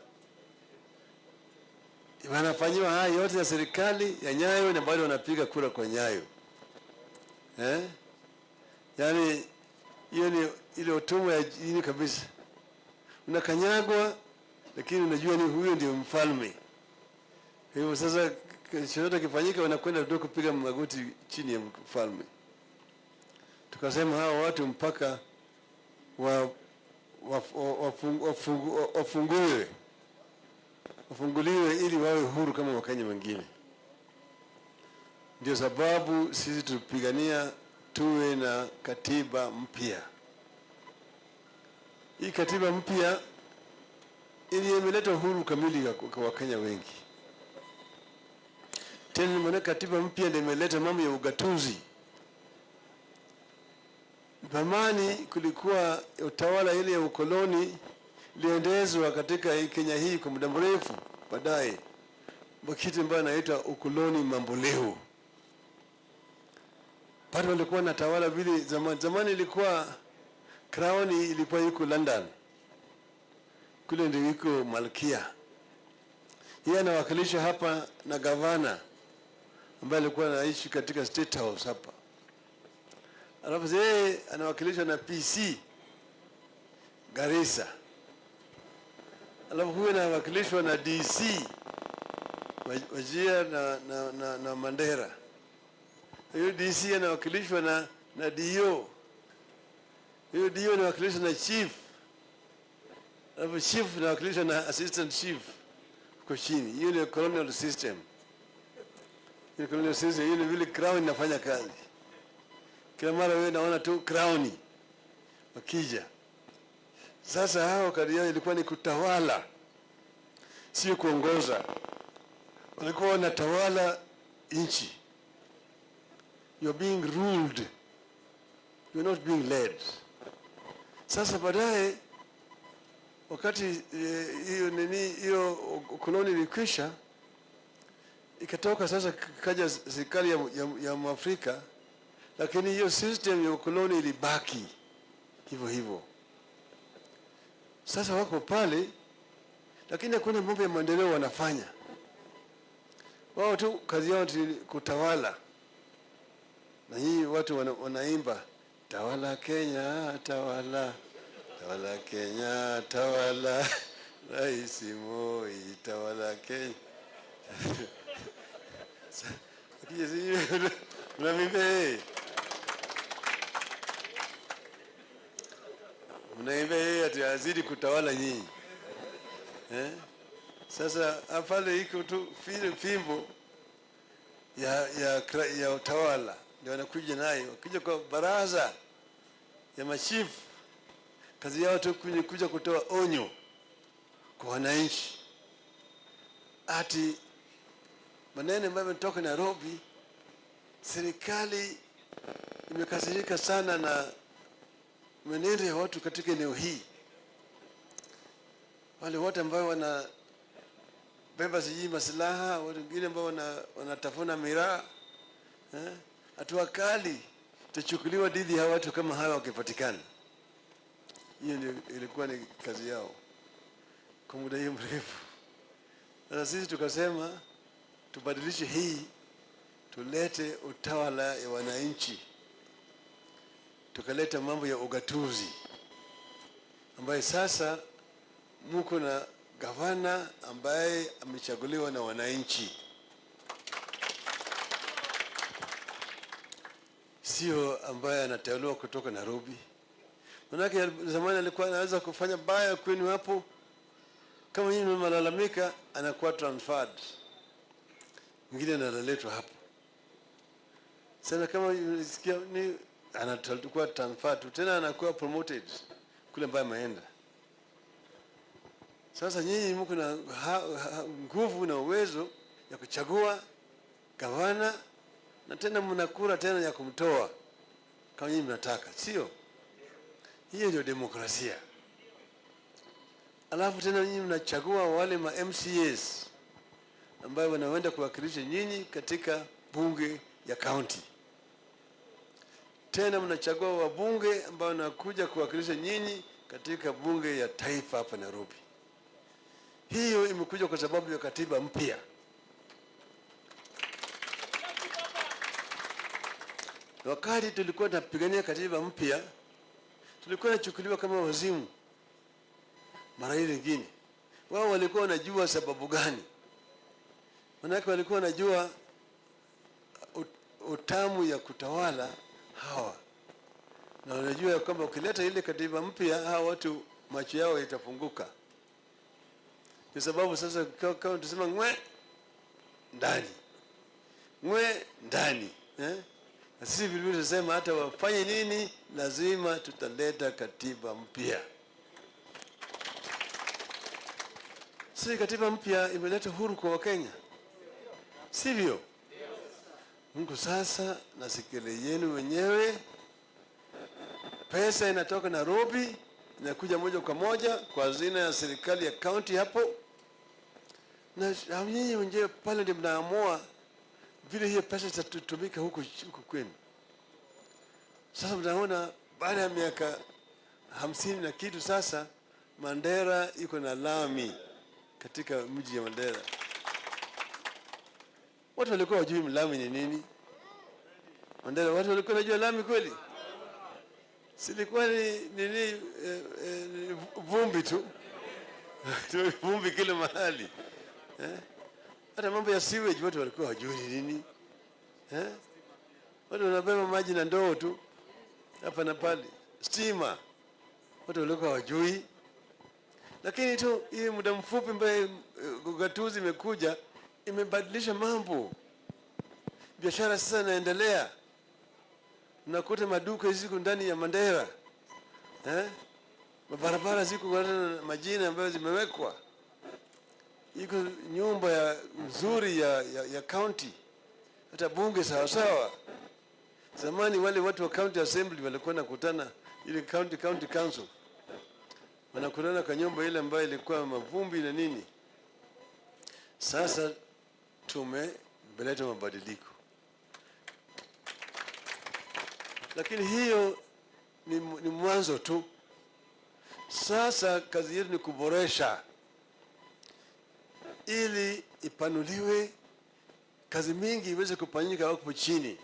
Wanafanywa haya yote ya serikali ya Nyayo na bado wanapiga kura kwa Nyayo. Yaani hiyo ni ile utumwa ya jini kabisa. Unakanyagwa lakini unajua ni huyo ndio mfalme. Hivyo sasa chochote kifanyika wanakwenda ndio kupiga magoti chini ya mfalme. Tukasema hao watu mpaka wafunguliwe ili wawe huru kama Wakenya wengine. Ndio sababu sisi tupigania tuwe na katiba mpya. Hii katiba mpya ili imeleta uhuru kamili kwa Wakenya wengi. Tena maana katiba mpya ndio imeleta mambo ya ugatuzi. Zamani kulikuwa utawala ile ya ukoloni iliendezwa katika Kenya hii kwa muda mrefu, baadaye kitu ambacho inaitwa ukoloni mamboleo. Bado walikuwa na tawala vile zamani ilikuwa crown ilikuwa iko London. Kule ndio iko malkia. Yeye anawakilisha hapa na gavana ambaye alikuwa anaishi katika State House hapa. Alafu yeye anawakilishwa na PC Garissa. Alafu huyo anawakilishwa na DC Wajia na Mandera. Huyo DC anawakilishwa na DO. Huyo DO anawakilishwa na chief. Alafu chief anawakilishwa na assistant chief kwa chini. Hiyo ni colonial system. Hiyo colonial system, hiyo ni vile crown inafanya kazi. Kila mara wewe naona tu crown wakija. Sasa hao kazi yao ilikuwa ni kutawala, sio kuongoza. Walikuwa wanatawala nchi. You're being ruled. You're not being led. Sasa baadaye wakati hiyo koloni ilikwisha, ikatoka sasa kaja serikali ya Mwafrika, lakini hiyo system ya koloni ilibaki hivyo hivyo. Sasa wako pale, lakini hakuna mambo ya maendeleo wanafanya. Wao tu kazi yao ni kutawala. Na hii watu wanaimba tawala Kenya, tawala, tawala Kenya, tawala, Rais Moi, tawala Kenya. Mnaimba yeye atazidi kutawala nyinyi. Sasa afale iko tu fimbo ya utawala ndio wanakuja nayo. Wakija kwa baraza ya machifu, kazi yao tu kuja kutoa onyo kwa wananchi. Ati maneno ambayo yametoka Nairobi, serikali imekasirika sana na mwenendo ya watu katika eneo hii. Wale wote ambao wanabeba siji maslaha, wale wengine ambao wanatafuna miraa, hatua kali itachukuliwa dhidi ya watu kama hawa wakipatikana. Hiyo ndio ilikuwa ni kazi yao kwa muda hiyo mrefu. Sasa sisi tukasema tubadilishe hii, tulete utawala ya wananchi. Tukaleta mambo ya ugatuzi, ambaye sasa muko na gavana ambaye amechaguliwa na wananchi, sio ambaye anateuliwa kutoka Nairobi. Manake zamani alikuwa anaweza kufanya baya kwenu hapo, kama nyinyi mnalalamika, anakuwa transferred, mwingine analetwa hapo. Sasa kama unasikia ni anatakuwa transferred, tena anakuwa promoted kule ambaye ameenda. Sasa nyinyi mko na nguvu na uwezo ya kuchagua gavana, na tena mnakura tena ya kumtoa kama nyinyi mnataka, sio? Hiyo ndio demokrasia. Alafu tena nyinyi mnachagua wale ma MCAs ambayo wanaenda kuwakilisha nyinyi katika bunge ya county. Tena mnachagua wabunge ambao wanakuja kuwakilisha nyinyi katika bunge ya taifa hapa Nairobi. Hiyo imekuja kwa sababu ya katiba mpya. Wakati tulikuwa tunapigania katiba mpya, tulikuwa tunachukuliwa kama wazimu. Mara ile nyingine wao walikuwa wanajua sababu gani? Manake walikuwa wanajua utamu ya kutawala hawa, na wanajua kwamba ukileta ile katiba mpya hawa watu macho yao yatafunguka. Kwa sababu sasa kama tusema ngwe ndani na sisi vile tunasema hata wafanye nini, lazima tutaleta katiba mpya. Sisi katiba mpya imeleta huru kwa Wakenya, sivyo? Mungu sasa na sikile yenu wenyewe, pesa inatoka Nairobi inakuja moja kwa moja kwa hazina ya serikali ya county hapo, na nyinyi wenyewe pale ndio mnaamua vile hiyo pesa itatumika huko kwenu. Sasa mnaona baada ya miaka 50 na kitu sasa Mandera iko na lami katika mji ya Mandera. Watu walikuwa wajui lami ni nini? Mandera watu walikuwa wanajua lami kweli? Silikuwa ni vumbi tu. Vumbi kila mahali. Hata mambo ya sewage watu walikuwa wajui nini? Watu wanabeba maji na ndoo tu hapa na pale. Stima watu walikuwa wajui. Lakini tu hii muda mfupi ambaye gatuzi imekuja imebadilisha mambo. Biashara sasa inaendelea. Unakuta maduka ziko ndani ya Mandera. Mabarabara ziko kwa majina ambayo zimewekwa. Iko nyumba ya nzuri ya county. Hata bunge sawa sawa. Zamani wale watu wa county assembly walikuwa nakutana ile county council. Wanakutana kwa nyumba ile ambayo ilikuwa mavumbi na nini. Sasa tumeleta mabadiliko. Lakini hiyo ni mwanzo tu. Sasa kazi yetu ni kuboresha ili ipanuliwe, kazi mingi iweze kufanyika huko chini.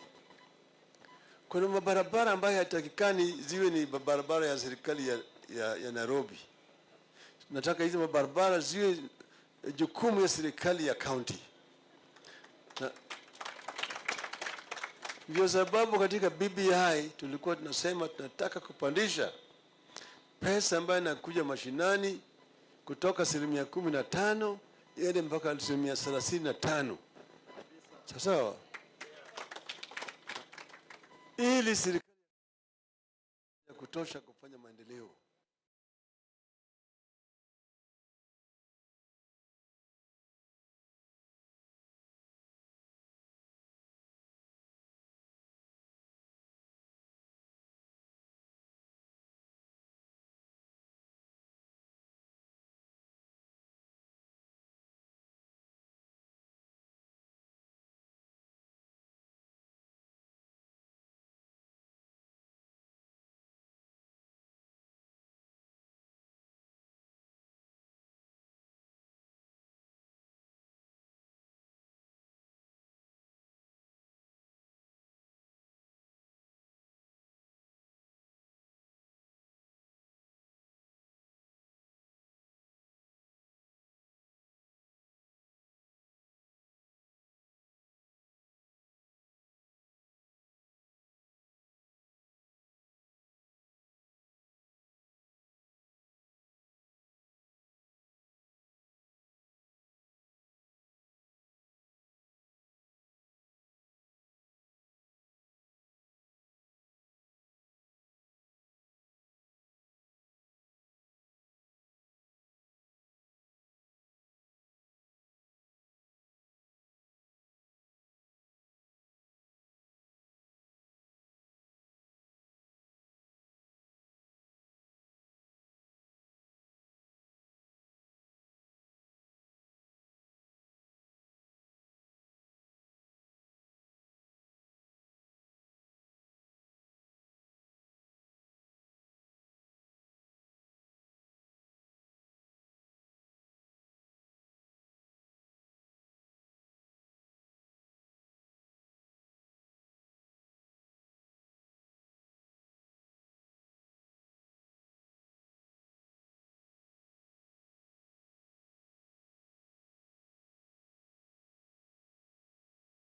Kuna mabarabara ambayo hatakikani ziwe ni barabara ya serikali ya Nairobi. Nataka hizo mabarabara ziwe jukumu ya serikali ya county. Ndio sababu katika BBI tulikuwa tunasema tunataka kupandisha pesa ambayo inakuja mashinani kutoka 15% iende mpaka 35%. Sawa? Ili serikali ya kutosha kufanya maendeleo.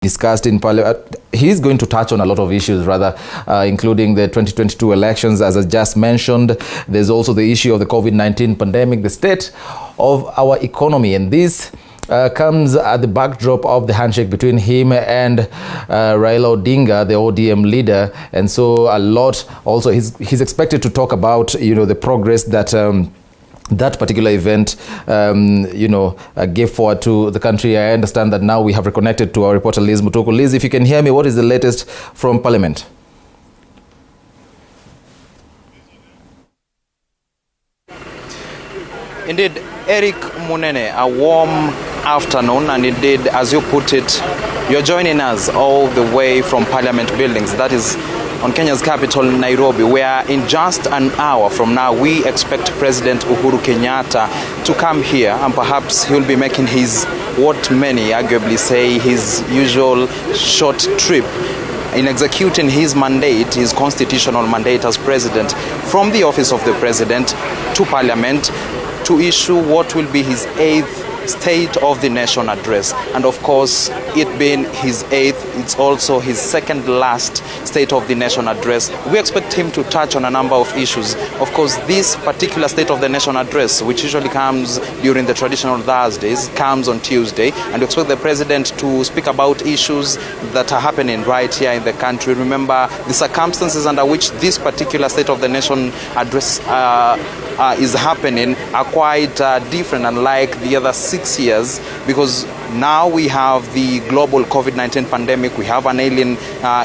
discussed in Parliament. He's going to touch on a lot of issues, rather, including the 2022 elections, as I just mentioned. There's also the issue of the COVID-19 pandemic, the state of our economy, and this comes at the backdrop of the handshake between him and Raila Odinga, the ODM leader, and so a lot. Also, he's expected to talk about, you know, the progress that that particular event, gave forward to the country. I understand that now we have reconnected to our reporter Liz Mutuku. Liz, if you can hear me, what is the latest from Parliament? Indeed, Eric Munene, a warm afternoon, and indeed, as you put it, you're joining us all the way from Parliament buildings. That is on Kenya's capital, Nairobi, where in just an hour from now, we expect President Uhuru Kenyatta to come here, and perhaps he'll be making his, what many arguably say, his usual short trip in executing his mandate, his constitutional mandate as president, from the office of the president to Parliament to issue what will be his 8th State of the Nation address. And of course, it being his 8th, it's also his second last State of the Nation address. We expect him to touch on a number of issues. Of course, this particular State of the Nation address, which usually comes during the traditional Thursdays, comes on Tuesday, and we expect the president to speak about issues that are happening right here in the country. Remember, the circumstances under which this particular State of the Nation address is happening are quite different, unlike the other 6 years, because now we have the global COVID-19 pandemic, we have an ailing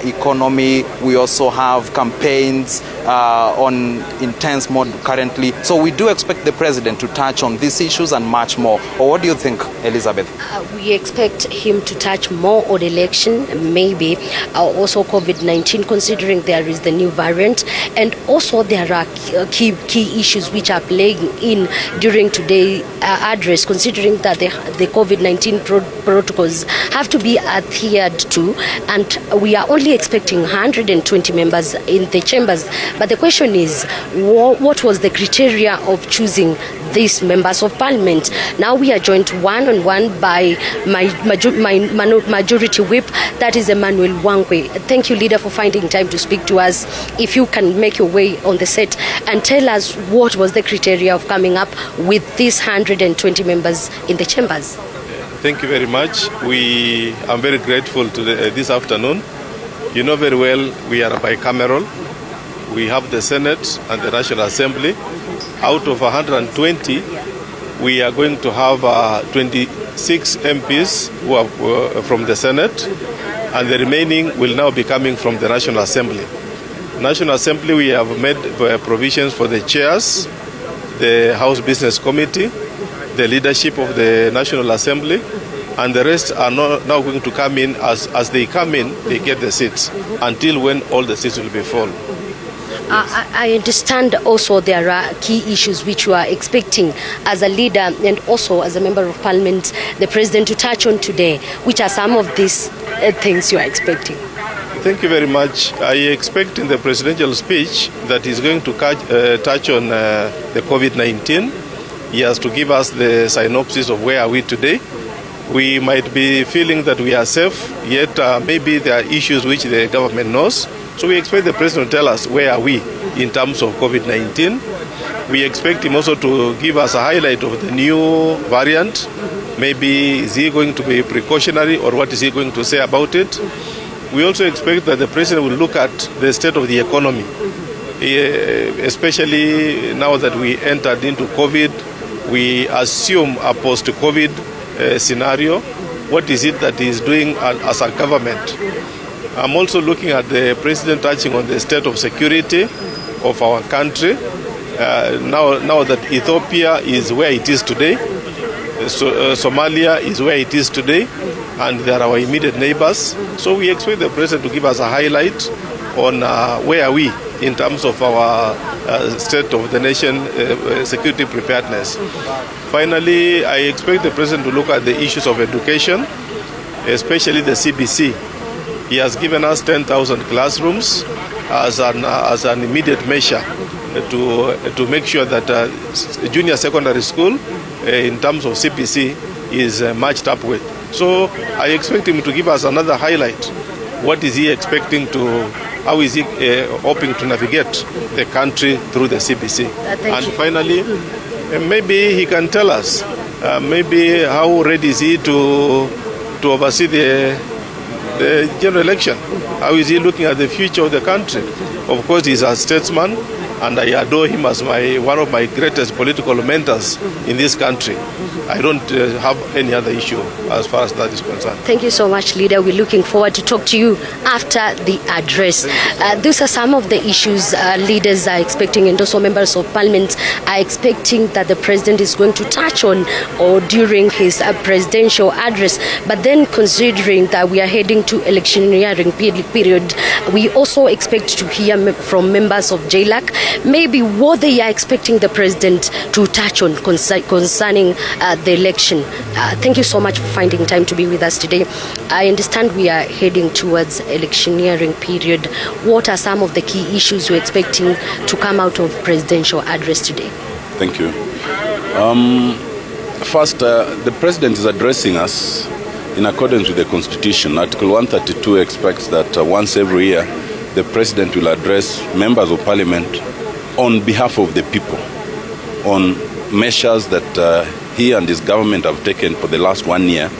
economy, we also have campaigns on intense mode currently. So we do expect the president to touch on these issues and much more. Or what do you think, Elizabeth? We expect him to touch more on election, maybe also COVID-19, considering there is the new variant, and also there are key issues which are playing in during today's address, considering that the COVID-19 protocols have to be adhered to, and we are only expecting 120 members in the chambers. But the question is, what was the criteria of choosing these members of parliament? Now we are joined one-on-one by my majority whip, that is Emmanuel Wangwe. Thank you, leader, for finding time to speak to us. If you can make your way on the set and tell us what was the criteria of coming up with these 120 members in the chambers. Thank you very much. I'm very grateful to this afternoon. You know very well we are bicameral. We have the Senate and the National Assembly. Out of 120, we are going to have 26 MPs who are from the Senate, and the remaining will now be coming from the National Assembly. National Assembly, we have made provisions for the chairs, the House Business Committee, the leadership of the National Assembly, and the rest are now going to come in. As they come in, they get the seats until when all the seats will be full. I understand also there are key issues which you are expecting as a leader and also as a member of parliament, the president to touch on today. Which are some of these things you are expecting? Thank you very much. I expect in the presidential speech that he's going to touch on the COVID-19. He has to give us the synopsis of where are we today. We might be feeling that we are safe, yet maybe there are issues which the government knows. So we expect the president to tell us where are we in terms of COVID-19. We expect him also to give us a highlight of the new variant. Maybe is he going to be precautionary, or what is he going to say about it? We also expect that the president will look at the state of the economy, especially now that we entered into COVID. We assume a post-COVID scenario. What is it that he is doing as a government? I'm also looking at the president touching on the state of security of our country. Now that Ethiopia is where it is today, Somalia is where it is today, and they are our immediate neighbors. So we expect the president to give us a highlight on where are we in terms of our state of the nation security preparedness. Finally, I expect the president to look at the issues of education, especially the CBC. He has given us 10,000 classrooms as an immediate measure to make sure that junior secondary school in terms of CBC is matched up with. So I expect him to give us another highlight. What is he expecting to, how is he hoping to navigate the country through the CBC? And finally, maybe he can tell us, maybe how ready is he to oversee the general election? How is he looking at the future of the country? Of course, he's a statesman, and I adore him as one of my greatest political mentors in this country. I don't have any other issue as far as that is concerned. Thank you so much, Leader. We're looking forward to talk to you after the address. Those are some of the issues leaders are expecting, and also members of parliament are expecting that the president is going to touch on or during his presidential address. But then, considering that we are heading to electioneering period, we also expect to hear from members of JLAC maybe what they are expecting the president to touch on concerning the election. Thank you so much for finding time to be with us today. I understand we are heading towards electioneering period. What are some of the key issues you're expecting to come out of presidential address today? Thank you. First, the president is addressing us in accordance with the Constitution. Article 132 expects that once every year, the president will address members of parliament on behalf of the people on measures that he and his government have taken for the last 1 year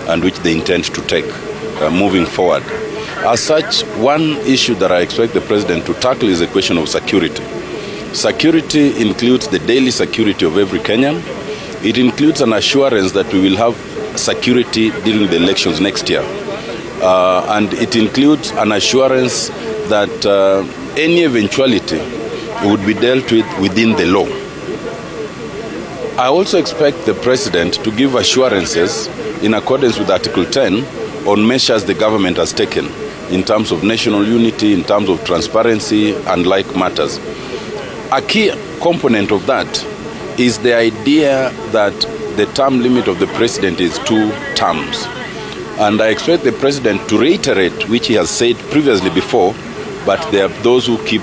and which they intend to take moving forward. As such, one issue that I expect the president to tackle is the question of security. Security includes the daily security of every Kenyan. It includes an assurance that we will have security during the elections next year. And it includes an assurance that any eventuality would be dealt with within the law. I also expect the president to give assurances in accordance with Article 10 on measures the government has taken in terms of national unity, in terms of transparency and like matters. A key component of that is the idea that the term limit of the president is 2 terms. And I expect the president to reiterate, which he has said previously before, but there are those who keep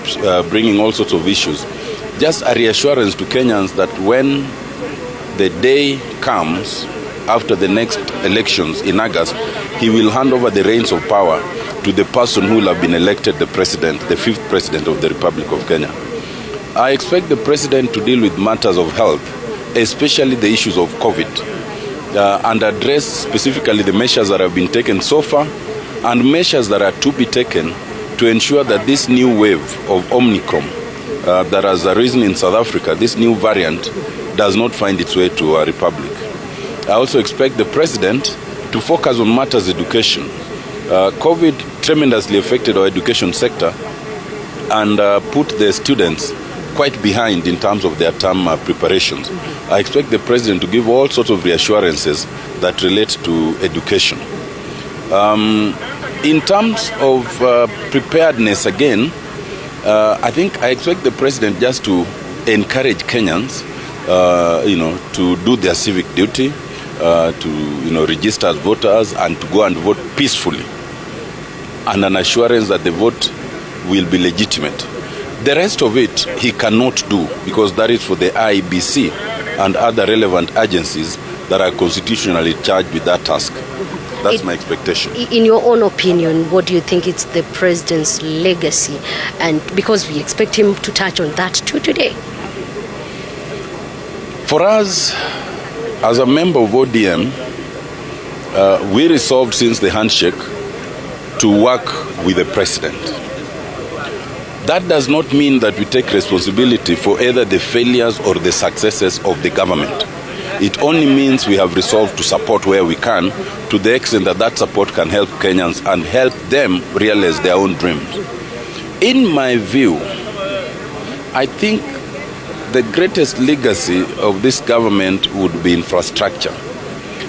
bringing all sorts of issues. Just a reassurance to Kenyans that when the day comes after the next elections in August, he will hand over the reins of power to the person who will have been elected the president, the 5th president of the Republic of Kenya. I expect the president to deal with matters of health, especially the issues of COVID, and address specifically the measures that have been taken so far and measures that are to be taken to ensure that this new wave of Omicron that has arisen in South Africa, this new variant, does not find its way to our republic. I also expect the president to focus on matters education. COVID tremendously affected our education sector and put the students quite behind in terms of their term preparations. I expect the president to give all sorts of reassurances that relate to education. In terms of preparedness again, I expect the president just to encourage Kenyans to do their civic duty, to register as voters and to go and vote peacefully, and an assurance that the vote will be legitimate. The rest of it he cannot do because that is for the IEBC and other relevant agencies that are constitutionally charged with that task. That's my expectation. In your own opinion, what do you think is the president's legacy? And because we expect him to touch on that too today. For us, as a member of ODM, we resolved since the handshake to work with the president. That does not mean that we take responsibility for either the failures or the successes of the government. It only means we have resolved to support where we can, to the extent that that support can help Kenyans and help them realize their own dreams. In my view, I think the greatest legacy of this government would be infrastructure.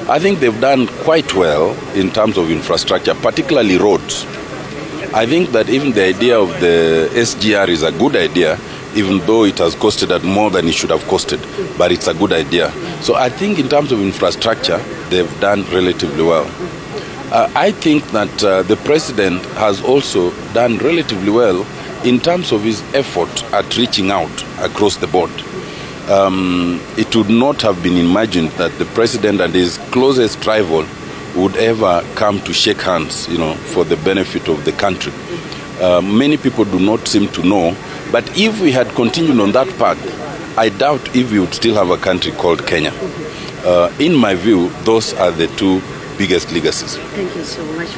I think they've done quite well in terms of infrastructure, particularly roads. I think that even the idea of the SGR is a good idea, even though it has costed at more than it should have costed, but it's a good idea. So I think in terms of infrastructure, they've done relatively well. I think that the president has also done relatively well in terms of his effort at reaching out across the board. It would not have been imagined that the president and his closest rival would ever come to shake hands, for the benefit of the country. Many people do not seem to know, but if we had continued on that path, I doubt if we would still have a country called Kenya. In my view, those are the two biggest legacies. Thank you so much.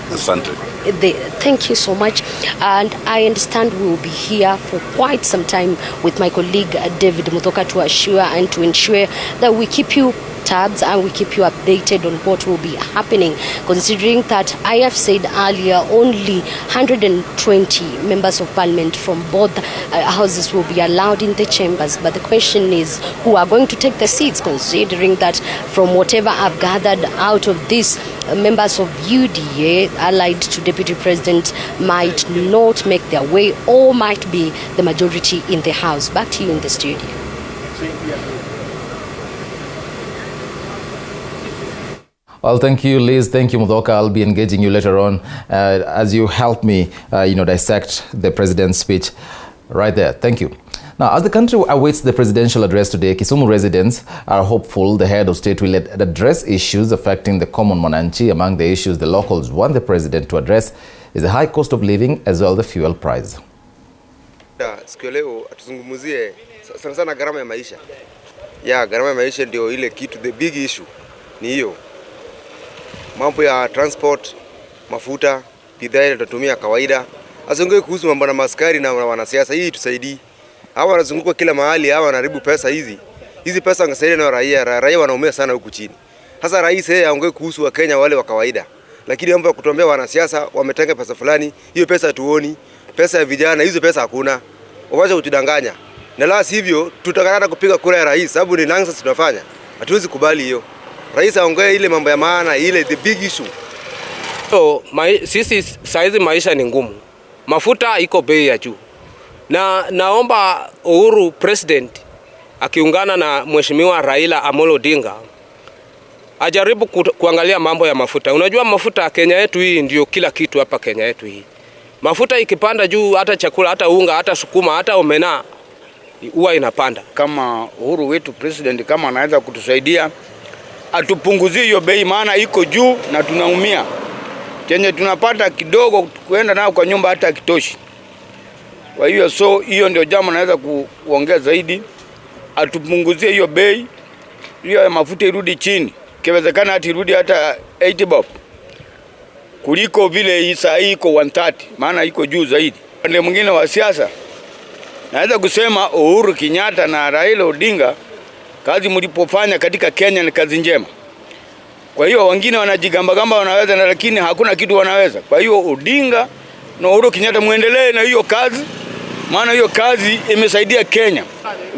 Thank you so much. And I understand we will be here for quite some time with my colleague David Muthoka to assure and to ensure that we keep you tabs and we keep you updated on what will be happening, considering that I have said earlier only 120 members of parliament from both houses will be allowed in the chambers, but the question is who are going to take the seats, considering that from whatever I've gathered out of this, members of UDA allied to Deputy President might not make their way or might be the majority in the House. Back to you in the studio. Well, thank you, Liz. Thank you, Muthoka. I'll be engaging you later on as you help me, dissect the president's speech right there. Thank you. Now, as the country awaits the presidential address today, Kisumu residents are hopeful the head of state will address issues affecting the common mwananchi. Among the issues the locals want the president to address is the high cost of living as well the fuel price. Siku leo tuzungumzie sana gharama ya maisha. Gharama ya maisha ndio ile kitu, the big issue ni hiyo. Mambo ya transport, mafuta, bidhaa tutatumia kawaida. Asiongee kuhusu mambo na maskari na wanasiasa, hii tusaidii. Hawa wanazunguka kila mahali, hawa wanaharibu pesa hizi. Hizi pesa wangesaidia na raia wanaumia sana huku chini. Sasa rais yeye aongee kuhusu wa Kenya wale wa kawaida. Lakini mambo ya kutuambia wanasiasa wametenga pesa fulani, hiyo pesa tuoni, pesa ya vijana, hizo pesa hakuna. Waache kutudanganya. Na la sivyo tutakata kupiga kura ya rais, sababu ni nonsense tunafanya. Hatuwezi kubali hiyo. Rais aongee ile mambo ya maana, ile the big issue. So, sisi saizi maisha ni ngumu. Mafuta iko bei ya juu. Na naomba Uhuru president akiungana na Mheshimiwa Raila Amolo Odinga ajaribu kuangalia mambo ya mafuta. Unajua mafuta Kenya yetu hii ndio kila kitu hapa Kenya yetu hii. Mafuta ikipanda juu, hata chakula, hata unga, hata sukuma, hata omena huwa inapanda. Kama Uhuru wetu president kama anaweza kutusaidia atupunguzie hiyo bei, maana iko juu na tunaumia. Chenye tunapata kidogo kuenda nao kwa nyumba hata kitoshi. Kwa hiyo hiyo ndio jambo naweza kuongea zaidi, atupunguzie hiyo bei, hiyo mafuta irudi chini. Kiwezekana hata irudi hata 80 bob. Kuliko vile saa hii iko 130, maana iko juu zaidi. Pande mwingine wa siasa naweza kusema Uhuru Kenyatta na Raila Odinga, kazi mlipofanya katika Kenya ni kazi njema. Kwa hiyo wengine wanajigamba wanaweza, lakini hakuna kitu wanaweza. Kwa hiyo Odinga na Uhuru Kenyatta muendelee na hiyo kazi, maana hiyo kazi imesaidia Kenya.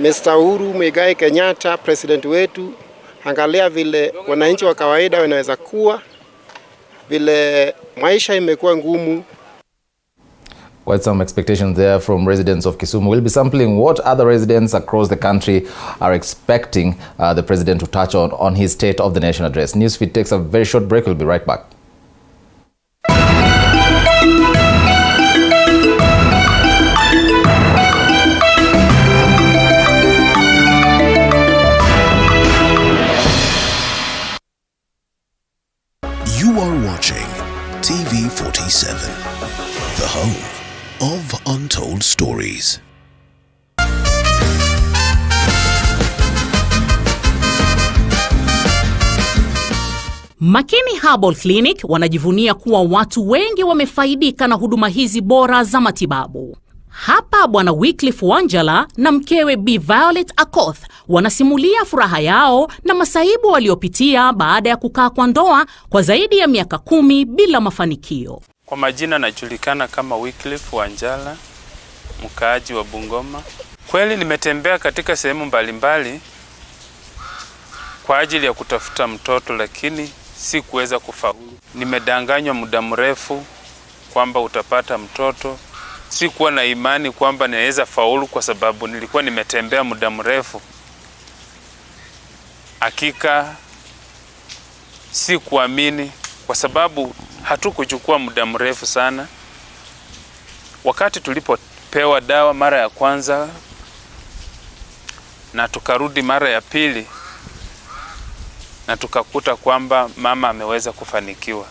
Mr. Uhuru Muigai Kenyatta, president wetu, angalia vile wananchi wa kawaida wanaweza kuwa, vile maisha imekuwa ngumu. Quite some expectations there from residents of Kisumu. We'll be sampling what other residents across the country are expecting the president to touch on his State of the Nation address. Newsfeed takes a very short break. We'll be right back. You are watching TV 47, the home of untold stories. Makini Herbal Clinic wanajivunia kuwa watu wengi wamefaidika na huduma hizi bora za matibabu. Hapa Bwana Wycliffe Wanjala na mkewe Bi Violet Akoth wanasimulia furaha yao na masaibu waliopitia baada ya kukaa kwa ndoa kwa zaidi ya miaka 10 bila mafanikio. Kwa majina najulikana kama Wycliffe Wanjala, mkaaji wa Bungoma. Kweli nimetembea katika sehemu mbalimbali kwa ajili ya kutafuta mtoto, lakini si kuweza kufaulu. Nimedanganywa muda mrefu kwamba utapata mtoto. Si kuwa na imani kwamba naweza faulu kwa sababu nilikuwa nimetembea muda mrefu. Hakika si kuamini kwa sababu hatukuchukua muda mrefu sana. Wakati tulipopewa dawa mara ya kwanza na tukarudi mara ya pili, na tukakuta kwamba mama ameweza kufanikiwa.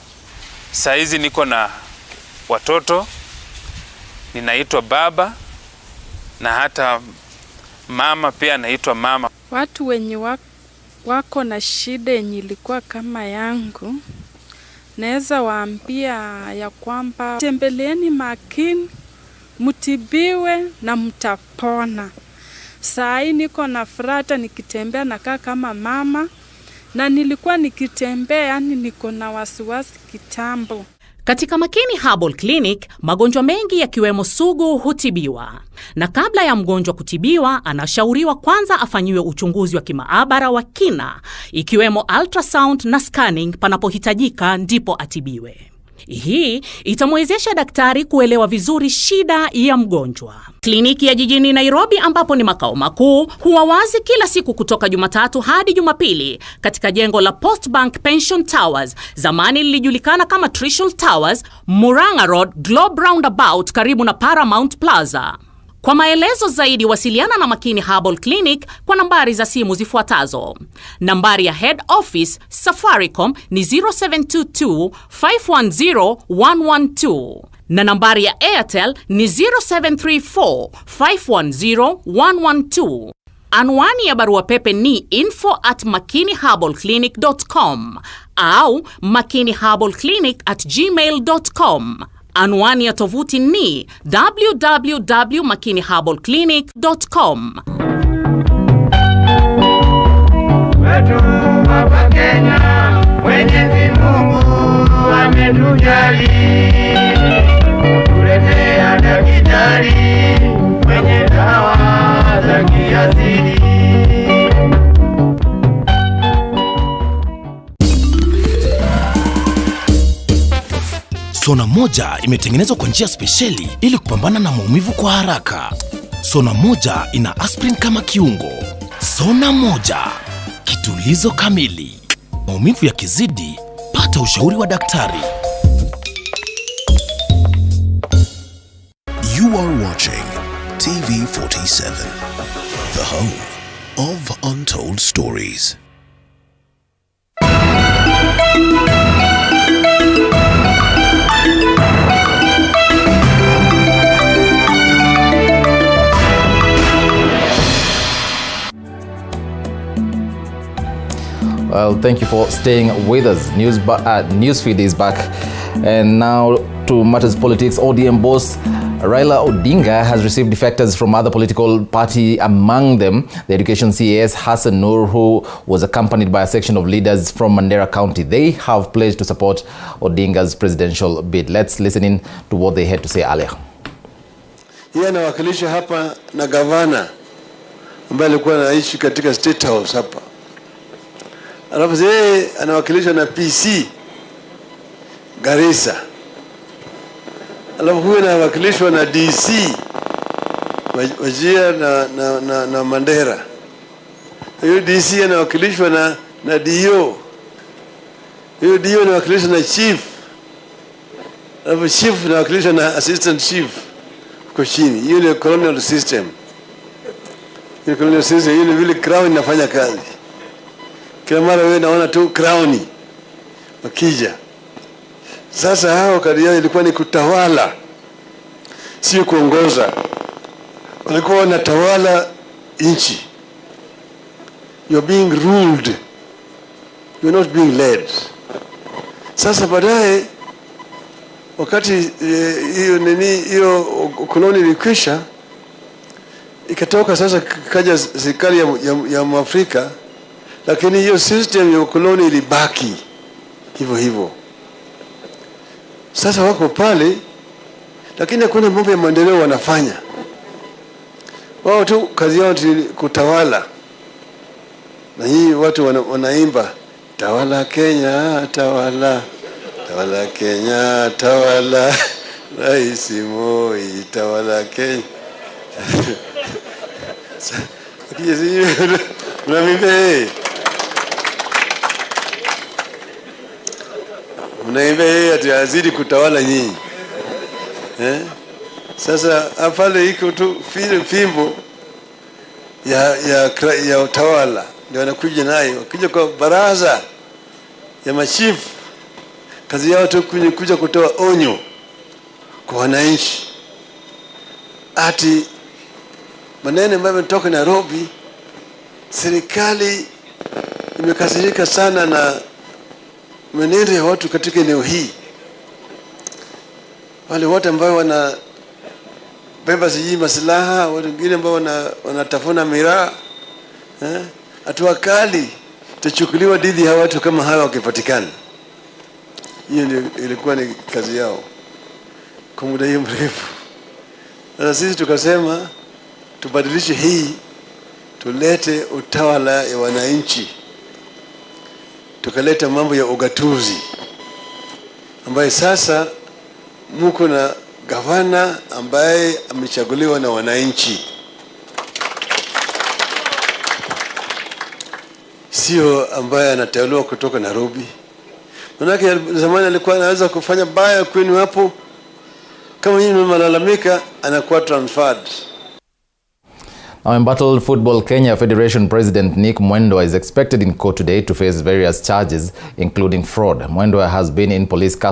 Saa hizi niko na watoto, ninaitwa baba na hata mama pia anaitwa mama. Watu wenye wako na shida yenye ilikuwa kama yangu, naweza waambia ya kwamba tembeleeni makini, mutibiwe na mtapona. Saa hii niko na furata nikitembea nakaa kama mama, na nilikuwa nikitembea yani niko na wasiwasi kitambo. Katika Makini Herbal Clinic, magonjwa mengi yakiwemo sugu hutibiwa. Na kabla ya mgonjwa kutibiwa, anashauriwa kwanza afanyiwe uchunguzi wa kimaabara wa kina, ikiwemo ultrasound na scanning panapohitajika ndipo atibiwe. Hii itamwezesha daktari kuelewa vizuri shida ya mgonjwa. Kliniki ya jijini Nairobi ambapo ni makao makuu huwa wazi kila siku kutoka Jumatatu hadi Jumapili katika jengo la Post Bank Pension Towers, zamani lilijulikana kama Trishul Towers, Murang'a Road, Globe Roundabout karibu na Paramount Plaza. Kwa maelezo zaidi wasiliana na Makini Herbal Clinic kwa nambari za simu zifuatazo. Nambari ya Head Office Safaricom ni 0722 510 112 na nambari ya Airtel ni 0734 510 112. Anwani ya barua pepe ni info@makiniherbalclinic.com au makiniherbalclinic@gmail.com. Anwani ya tovuti ni www.makiniherbalclinic.com. Wetu hapa Kenya, Mwenyezi Mungu ametujali, tuletea daktari mwenye dawa za kiasili. Sona moja imetengenezwa kwa njia spesheli ili kupambana na maumivu kwa haraka. Sona moja ina aspirin kama kiungo. Sona moja, kitulizo kamili. Maumivu yakizidi, pata ushauri wa daktari. You are watching TV47, the home of untold stories. Well, thank you for staying with us. Newsfeed is back. And now to matters politics. ODM boss Raila Odinga has received defectors from other political party, among them the Education CAS Hassan Nur, who was accompanied by a section of leaders from Mandera County. They have pledged to support Odinga's presidential bid. Let's listen in to what they had to say earlier. Yeye anawakilisha hapa na gavana ambaye alikuwa anaishi katika State House hapa. Alafu yeye anawakilishwa na PC Garissa. Alafu huyu anawakilishwa na DC Wajia na Mandera. Huyu DC anawakilishwa na DO. Huyu DO anawakilishwa na chief. Alafu chief anawakilishwa na assistant chief kwa chini. Hiyo ni colonial system. Hiyo colonial system, hiyo ni vile crown inafanya kazi. Kila mara wewe naona tu crown wakija. Sasa hao kazi yao ilikuwa ni kutawala, sio kuongoza. Walikuwa wanatawala nchi. You're being ruled, you're not being led. Sasa baadaye wakati hiyo koloni ilikwisha, ikatoka sasa kaja serikali ya Mwafrika, lakini hiyo system ya koloni ilibaki hivyo hivyo. Sasa wako pale, lakini hakuna mambo ya maendeleo wanafanya. Wao tu kazi yao ni kutawala. Na hii watu wanaimba tawala Kenya, tawala, tawala Kenya, tawala, Rais Moi, tawala Kenya. Akija unamimbe. Unaimba yeye atazidi kutawala nyinyi. Sasa afale iko tu fimbo ya utawala. ndio wanakuja nayo. Wakija kwa baraza ya machifu, kazi yao tu kuja kutoa onyo kwa wananchi. Ati maneno ambayo yametoka Nairobi, serikali imekasirika sana na mwenendo ya watu katika eneo hii. Wale wote ambao wanabeba sijui maslaha, watu wengine ambao wanatafuna miraa, hatua kali itachukuliwa dhidi ya watu kama hawa wakipatikana. Hiyo ndio ilikuwa ni kazi yao kwa muda hiyo mrefu. Sasa sisi tukasema tubadilishe hii, tulete utawala ya wananchi. Tukaleta mambo ya ugatuzi, ambaye sasa muko na gavana ambaye amechaguliwa na wananchi, sio ambaye anateuliwa kutoka Nairobi. Manake zamani alikuwa anaweza kufanya baya kwenu hapo, kama nyinyi mnalalamika, anakuwa transferred. Now, Embattled Football Kenya Federation President Nick Mwendwa is expected in court today to face various charges, including fraud. Mwendwa has been in police custody